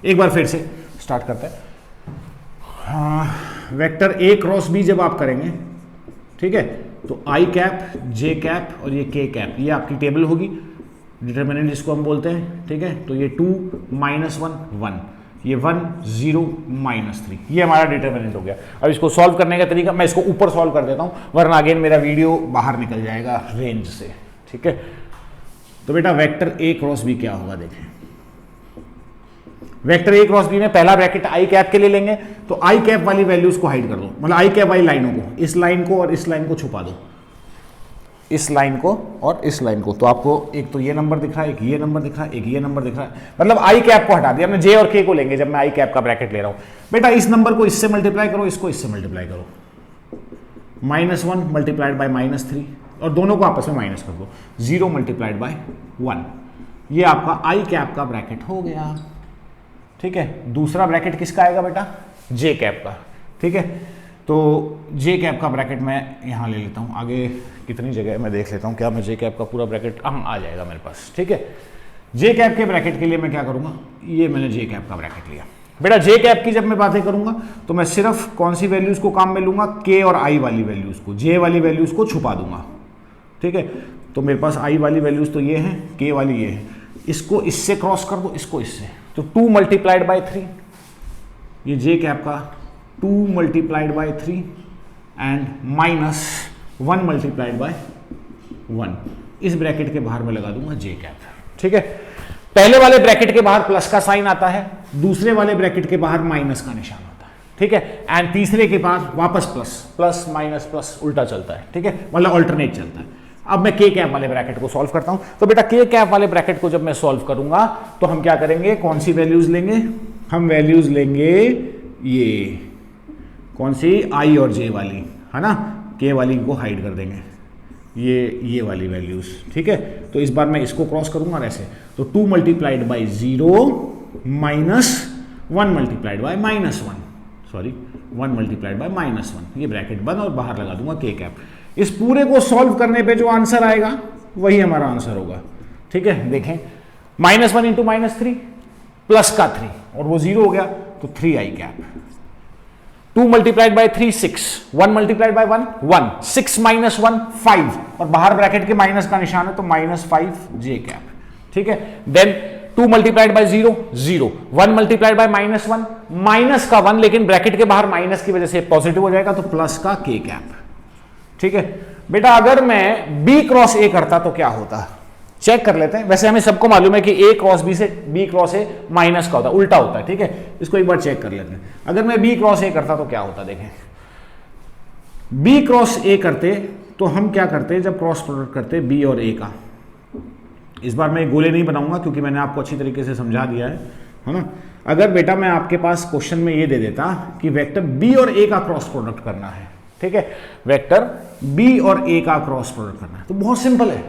एक बार फिर से स्टार्ट करते हैं। वेक्टर ए क्रॉस बी जब आप करेंगे, ठीक है, तो आई कैप, जे कैप और ये के कैप, ये आपकी टेबल होगी। डिटरमिनेंट जिसको हम बोलते हैं, ठीक है। तो ये 2 -1 1, ये 1 0 -3, ये हमारा डिटरमिनेंट हो गया। अब इसको सॉल्व करने का तरीका, मैं इसको ऊपर सॉल्व कर देता हूं, वरना अगेन मेरा वीडियो बाहर निकल जाएगा रेंज से, ठीक है। तो बेटा वेक्टर ए क्रॉस बी क्या होगा? देखें, वेक्टर ए क्रॉस बी में पहला ब्रैकेट आई कैप के लिए लेंगे, तो आई कैप वाली वैल्यूज को हाइड कर दो। मतलब आई कैप वाली लाइनों को, इस लाइन को और इस लाइन को छुपा दो, इस लाइन को और इस लाइन को। तो आपको एक तो ये नंबर दिख रहा है, एक ये नंबर दिख रहा है, एक ये नंबर दिख रहा है। मतलब आई कैप को हटा दिया हमने, जे और के को लेंगे जब मैं आई कैप का ब्रैकेट ले रहा हूं। बेटा इस नंबर को इससे मल्टीप्लाई करो, इसको इससे मल्टीप्लाई करो, -1 मल्टीप्लाइड बाय -3, और दोनों को आपस में माइनस कर दो, 0 मल्टीप्लाइड बाय 1। ये आपका आई कैप का ब्रैकेट हो गया, ठीक है। दूसरा ब्रैकेट किसका आएगा बेटा? जे कैप का, ठीक है। तो जे कैप का ब्रैकेट मैं यहाँ ले लेता हूँ, आगे कितनी जगह मैं देख लेता हूँ, क्या मैं जे कैप का पूरा ब्रैकेट आ जाएगा मेरे पास, ठीक है। जे कैप के ब्रैकेट के लिए मैं क्या करूँगा? ये मैंने जे कैप का ब्रैकेट लिया। बेटा जे कैप की जब मैं बातें करूँगा तो मैं सिर्फ कौन सी वैल्यूज़ को काम में लूँगा? के और आई वाली वैल्यूज़ को, जे वाली वैल्यूज़ को छुपा दूंगा, ठीक है। तो मेरे पास आई वाली वैल्यूज़ तो ये हैं, के वाली ये है। इसको इससे क्रॉस कर दो, इसको इससे, तो 2 मल्टीप्लाइड बाय 3, ये जे कैप का 2 multiplied by 3 and -1 multiplied by 1। इस ब्रैकेट के बाहर मैं लगा दूंगा जे कैप, ठीक है। पहले वाले ब्रैकेट के बाहर प्लस का साइन आता है, दूसरे वाले ब्रैकेट के बाहर माइनस का निशान आता है, ठीक है। एंड तीसरे के पास वापस प्लस माइनस प्लस उल्टा चलता है, ठीक है, मतलब ऑल्टरनेट चलता है। अब मैं के कैप वाले ब्रैकेट को सॉल्व करता हूं। तो बेटा के कैप वाले ब्रैकेट को जब मैं सॉल्व करूंगा तो हम क्या करेंगे? कौन सी वैल्यूज लेंगे? हम वैल्यूज लेंगे ये कौन सी? आई और जे वाली, है ना। के वाली को हाइड कर देंगे, ये वाली वैल्यूज, ठीक है। तो इस बार मैं इसको क्रॉस करूंगा ऐसे, तो 2 multiplied by 0 -1 multiplied by -1, sorry 1 multiplied by -1। ये ब्रैकेट बंद और बाहर लगा दूंगा के कैप। इस पूरे को सॉल्व करने पे जो आंसर आएगा वही हमारा आंसर होगा, ठीक है। देखें, -1 इंटू -3 प्लस का 3 और वो 0 हो गया, तो 3 i cap. 2 multiplied by 3 6, 1 multiplied by 1 1, 6 - 1 5, और बाहर ब्रैकेट के माइनस का निशान है तो -5 जे कैप, ठीक है। Then 2 multiplied by 0 0, 1 multiplied by -1 minus का 1, लेकिन ब्रैकेट के बाहर माइनस की वजह से पॉजिटिव हो जाएगा तो प्लस का k कैप। ठीक है बेटा, अगर मैं b क्रॉस a करता तो क्या होता, चेक कर लेते हैं। वैसे हमें सबको मालूम है कि a क्रॉस b से b क्रॉस a माइनस का होता है, उल्टा होता है। ठीक है, इसको एक बार चेक कर लेते हैं। अगर मैं b क्रॉस a करता तो क्या होता, देखें b क्रॉस a करते तो हम क्या करते, जब क्रॉस प्रोडक्ट करते b और a का, इस बार मैं गोले नहीं बनाऊंगा क्योंकि मैंने आपको अच्छी तरीके से समझा दिया है ना। अगर बेटा मैं आपके पास क्वेश्चन में ये दे देता कि वेक्टर b और a का क्रॉस प्रोडक्ट करना है, ठीक है, वेक्टर b और a का क्रॉस प्रोडक्ट करना है, तो बहुत सिंपल है।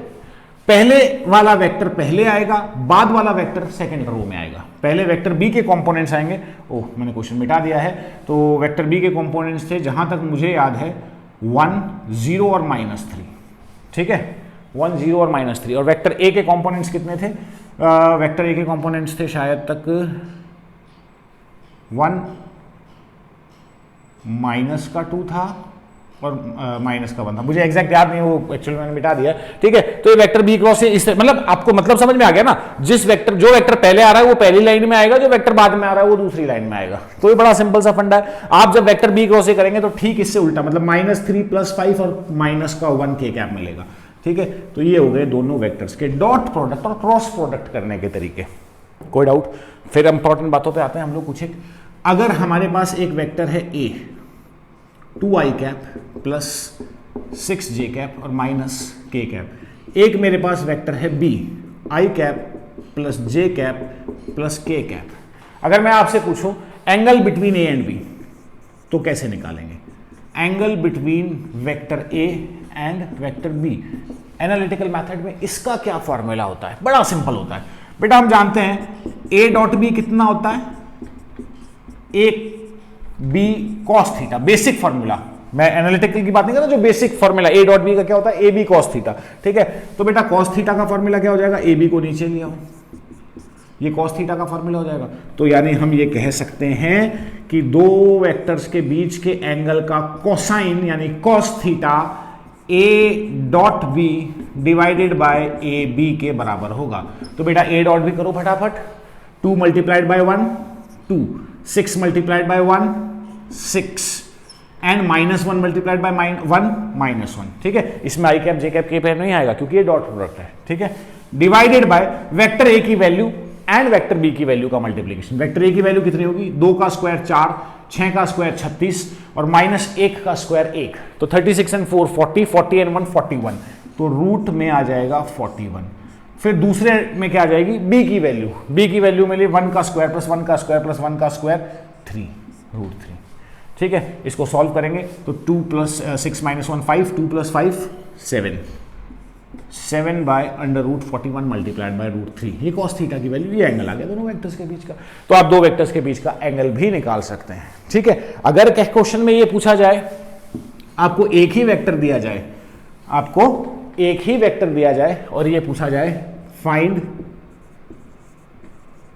पहले वाला वेक्टर पहले आएगा, बाद वाला वेक्टर सेकंड रो में आएगा। पहले वेक्टर b के कंपोनेंट्स आएंगे, ओह मैंने क्वेश्चन मिटा दिया है, तो वेक्टर b के कंपोनेंट्स थे जहां तक मुझे याद है 1 0 और -3, ठीक है 1 0 और -3। और वेक्टर a के कंपोनेंट्स कितने थे, वेक्टर a के कंपोनेंट्स थे शायद तक 1 -2 था और -1 था, मुझे एग्जैक्ट याद नहीं, वो एक्चुअली मैंने मिटा दिया। ठीक है, तो ये वेक्टर b क्रॉस से मतलब आपको मतलब समझ में आ गया ना, जो वेक्टर पहले आ रहा है वो पहली लाइन में आएगा, जो वेक्टर बाद में आ रहा है वो दूसरी लाइन में आएगा। तो ये बड़ा सिंपल सा फंडा है। आप जब वेक्टर b क्रॉस से करेंगे तो ठीक इससे उल्टा, मतलब -3 + 5 और -1 k कैप मिलेगा। ठीक है, तो ये हो गए दोनों वेक्टर्स के डॉट प्रोडक्ट और क्रॉस प्रोडक्ट करने के तरीके। कोई डाउट? फिर इंपॉर्टेंट बातों पे आते हैं हम लोग कुछ एक। अगर हमारे पास एक वेक्टर है a 2i cap plus 6j cap और -k कैप, एक मेरे पास वेक्टर है b i cap plus j cap plus k cap. अगर मैं आपसे पूछूं angle between a and b तो कैसे निकालेंगे? Angle between vector a and vector b analytical method में इसका क्या फॉर्मूला होता है? बड़ा सिंपल होता है बेटा, हम जानते हैं a डॉट b कितना होता है, एक b cos theta, basic formula. मैं एनालिटिकल की बात नहीं कर रहा, जो basic formula a dot b का क्या होता है, ab cos थीटा। ठीक है, तो बेटा cos थीटा का फॉर्मूला क्या हो जाएगा, ab को नीचे लिया हो, ये cos थीटा का फॉर्मूला हो जाएगा। तो यानी हम ये कह सकते हैं कि दो वेक्टर्स के बीच के एंगल का कोसाइन यानी cos theta a dot b divided by ab के बराबर होगा। तो बेटा a डॉट b करो फटाफट, 2 multiplied by 1 2, 6 multiplied by 1 6 and -1 multiplied by 1 -1। ठीक है, इसमें आई कैप जे कैप के पेयर नहीं आएगा क्योंकि ये डॉट प्रोडक्ट है। ठीक है, डिवाइडेड बाय वेक्टर a की वैल्यू एंड वेक्टर b की वैल्यू का मल्टीप्लिकेशन। वेक्टर a की वैल्यू कितनी होगी, 2 का स्क्वायर 4, 6 का स्क्वायर 36 और -1 का स्क्वायर 1, तो 36 एंड 4 40, 40 एंड 1 41, तो रूट में आ जाएगा 41। फिर दूसरे में क्या आ जाएगी, b की वैल्यू, b की वैल्यू मिली 1 का स्क्वायर प्लस 1 का स्क्वायर प्लस 1 का स्क्वायर 3 √3। ठीक है, इसको सॉल्व करेंगे तो 2 + 6 - 1 5, 2 + 5 7, 7 बाय √41 मल्टीप्लाइड बाय √3, ये cos थीटा की वैल्यू, ये एंगल आ गया दोनों वेक्टर्स के बीच का। तो आप दो वेक्टर्स के बीच का एंगल भी निकाल सकते हैं। ठीक है, अगर क्वेश्चन में ये पूछा जाए, आपको एक ही वेक्टर दिया जाए, आपको एक ही वेक्टर दिया जाए और ये पूछा जाए find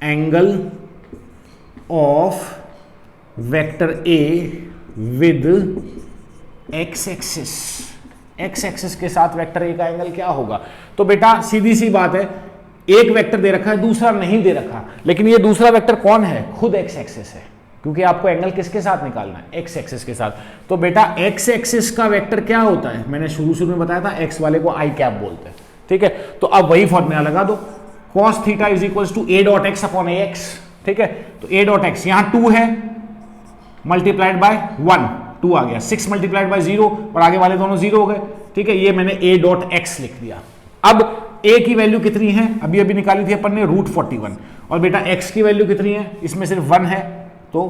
angle of vector a with x axis, x axis के साथ वेक्टर a का एंगल क्या होगा? तो बेटा सीधी सी बात है, एक वेक्टर दे रखा है दूसरा नहीं दे रखा, लेकिन ये दूसरा वेक्टर कौन है, खुद x एक्सिस है, क्योंकि आपको एंगल किसके साथ निकालना है, x एक्सिस के साथ। तो बेटा x एक्सिस का वेक्टर क्या होता है, मैंने शुरू में बताया था, x वाले को i कैप बोलते हैं। ठीक है, तो अब वही फॉर्मूला लगा दो, cos theta is equal to a dot X upon ax। ठीक है, तो a डॉट एक्स यहां 2 है मल्टीप्लाइड बाय 1, 2 आ गया, 6 मल्टीप्लाइड बाय 0 और आगे वाले दोनों 0 हो गए। ठीक है, ये मैंने a डॉट एक्स लिख दिया। अब a की वैल्यू कितनी है, अभी अभी निकाली थी अपन ने √41, और बेटा x की वैल्यू कितनी है, इसमें सिर्फ 1 है तो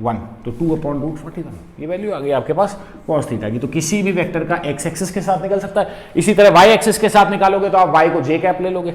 1, तो 2/√41, ये वैल्यू आ गई आपके पास cos थीटा की। तो किसी भी वेक्टर का x एक्सिस के साथ निकल सकता है। इसी तरह y एक्सिस के साथ निकालोगे तो आप y को j कैप ले लोगे।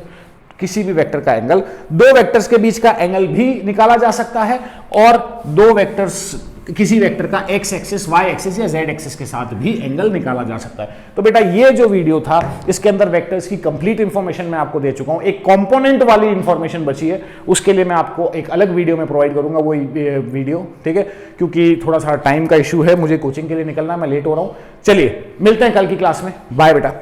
किसी भी वेक्टर का एंगल, दो वेक्टर्स के बीच का एंगल भी निकाला जा सकता है, और दो वेक्टर्स, किसी वेक्टर का x एक्सिस, y एक्सिस या z एक्सिस के साथ भी एंगल निकाला जा सकता है। तो बेटा ये जो वीडियो था, इसके अंदर वेक्टर्स की कंप्लीट इंफॉर्मेशन मैं आपको दे चुका हूं। एक कंपोनेंट वाली इंफॉर्मेशन बची है, उसके लिए मैं आपको एक अलग वीडियो में प्रोवाइड करूंगा वो वीडियो। ठीक है, क्योंकि थोड़ा सा टाइम का इशू है, मुझे कोचिंग के लिए निकलना है, मैं लेट हो रहा हूं। चलिए मिलते हैं कल की क्लास में, बाय बेटा।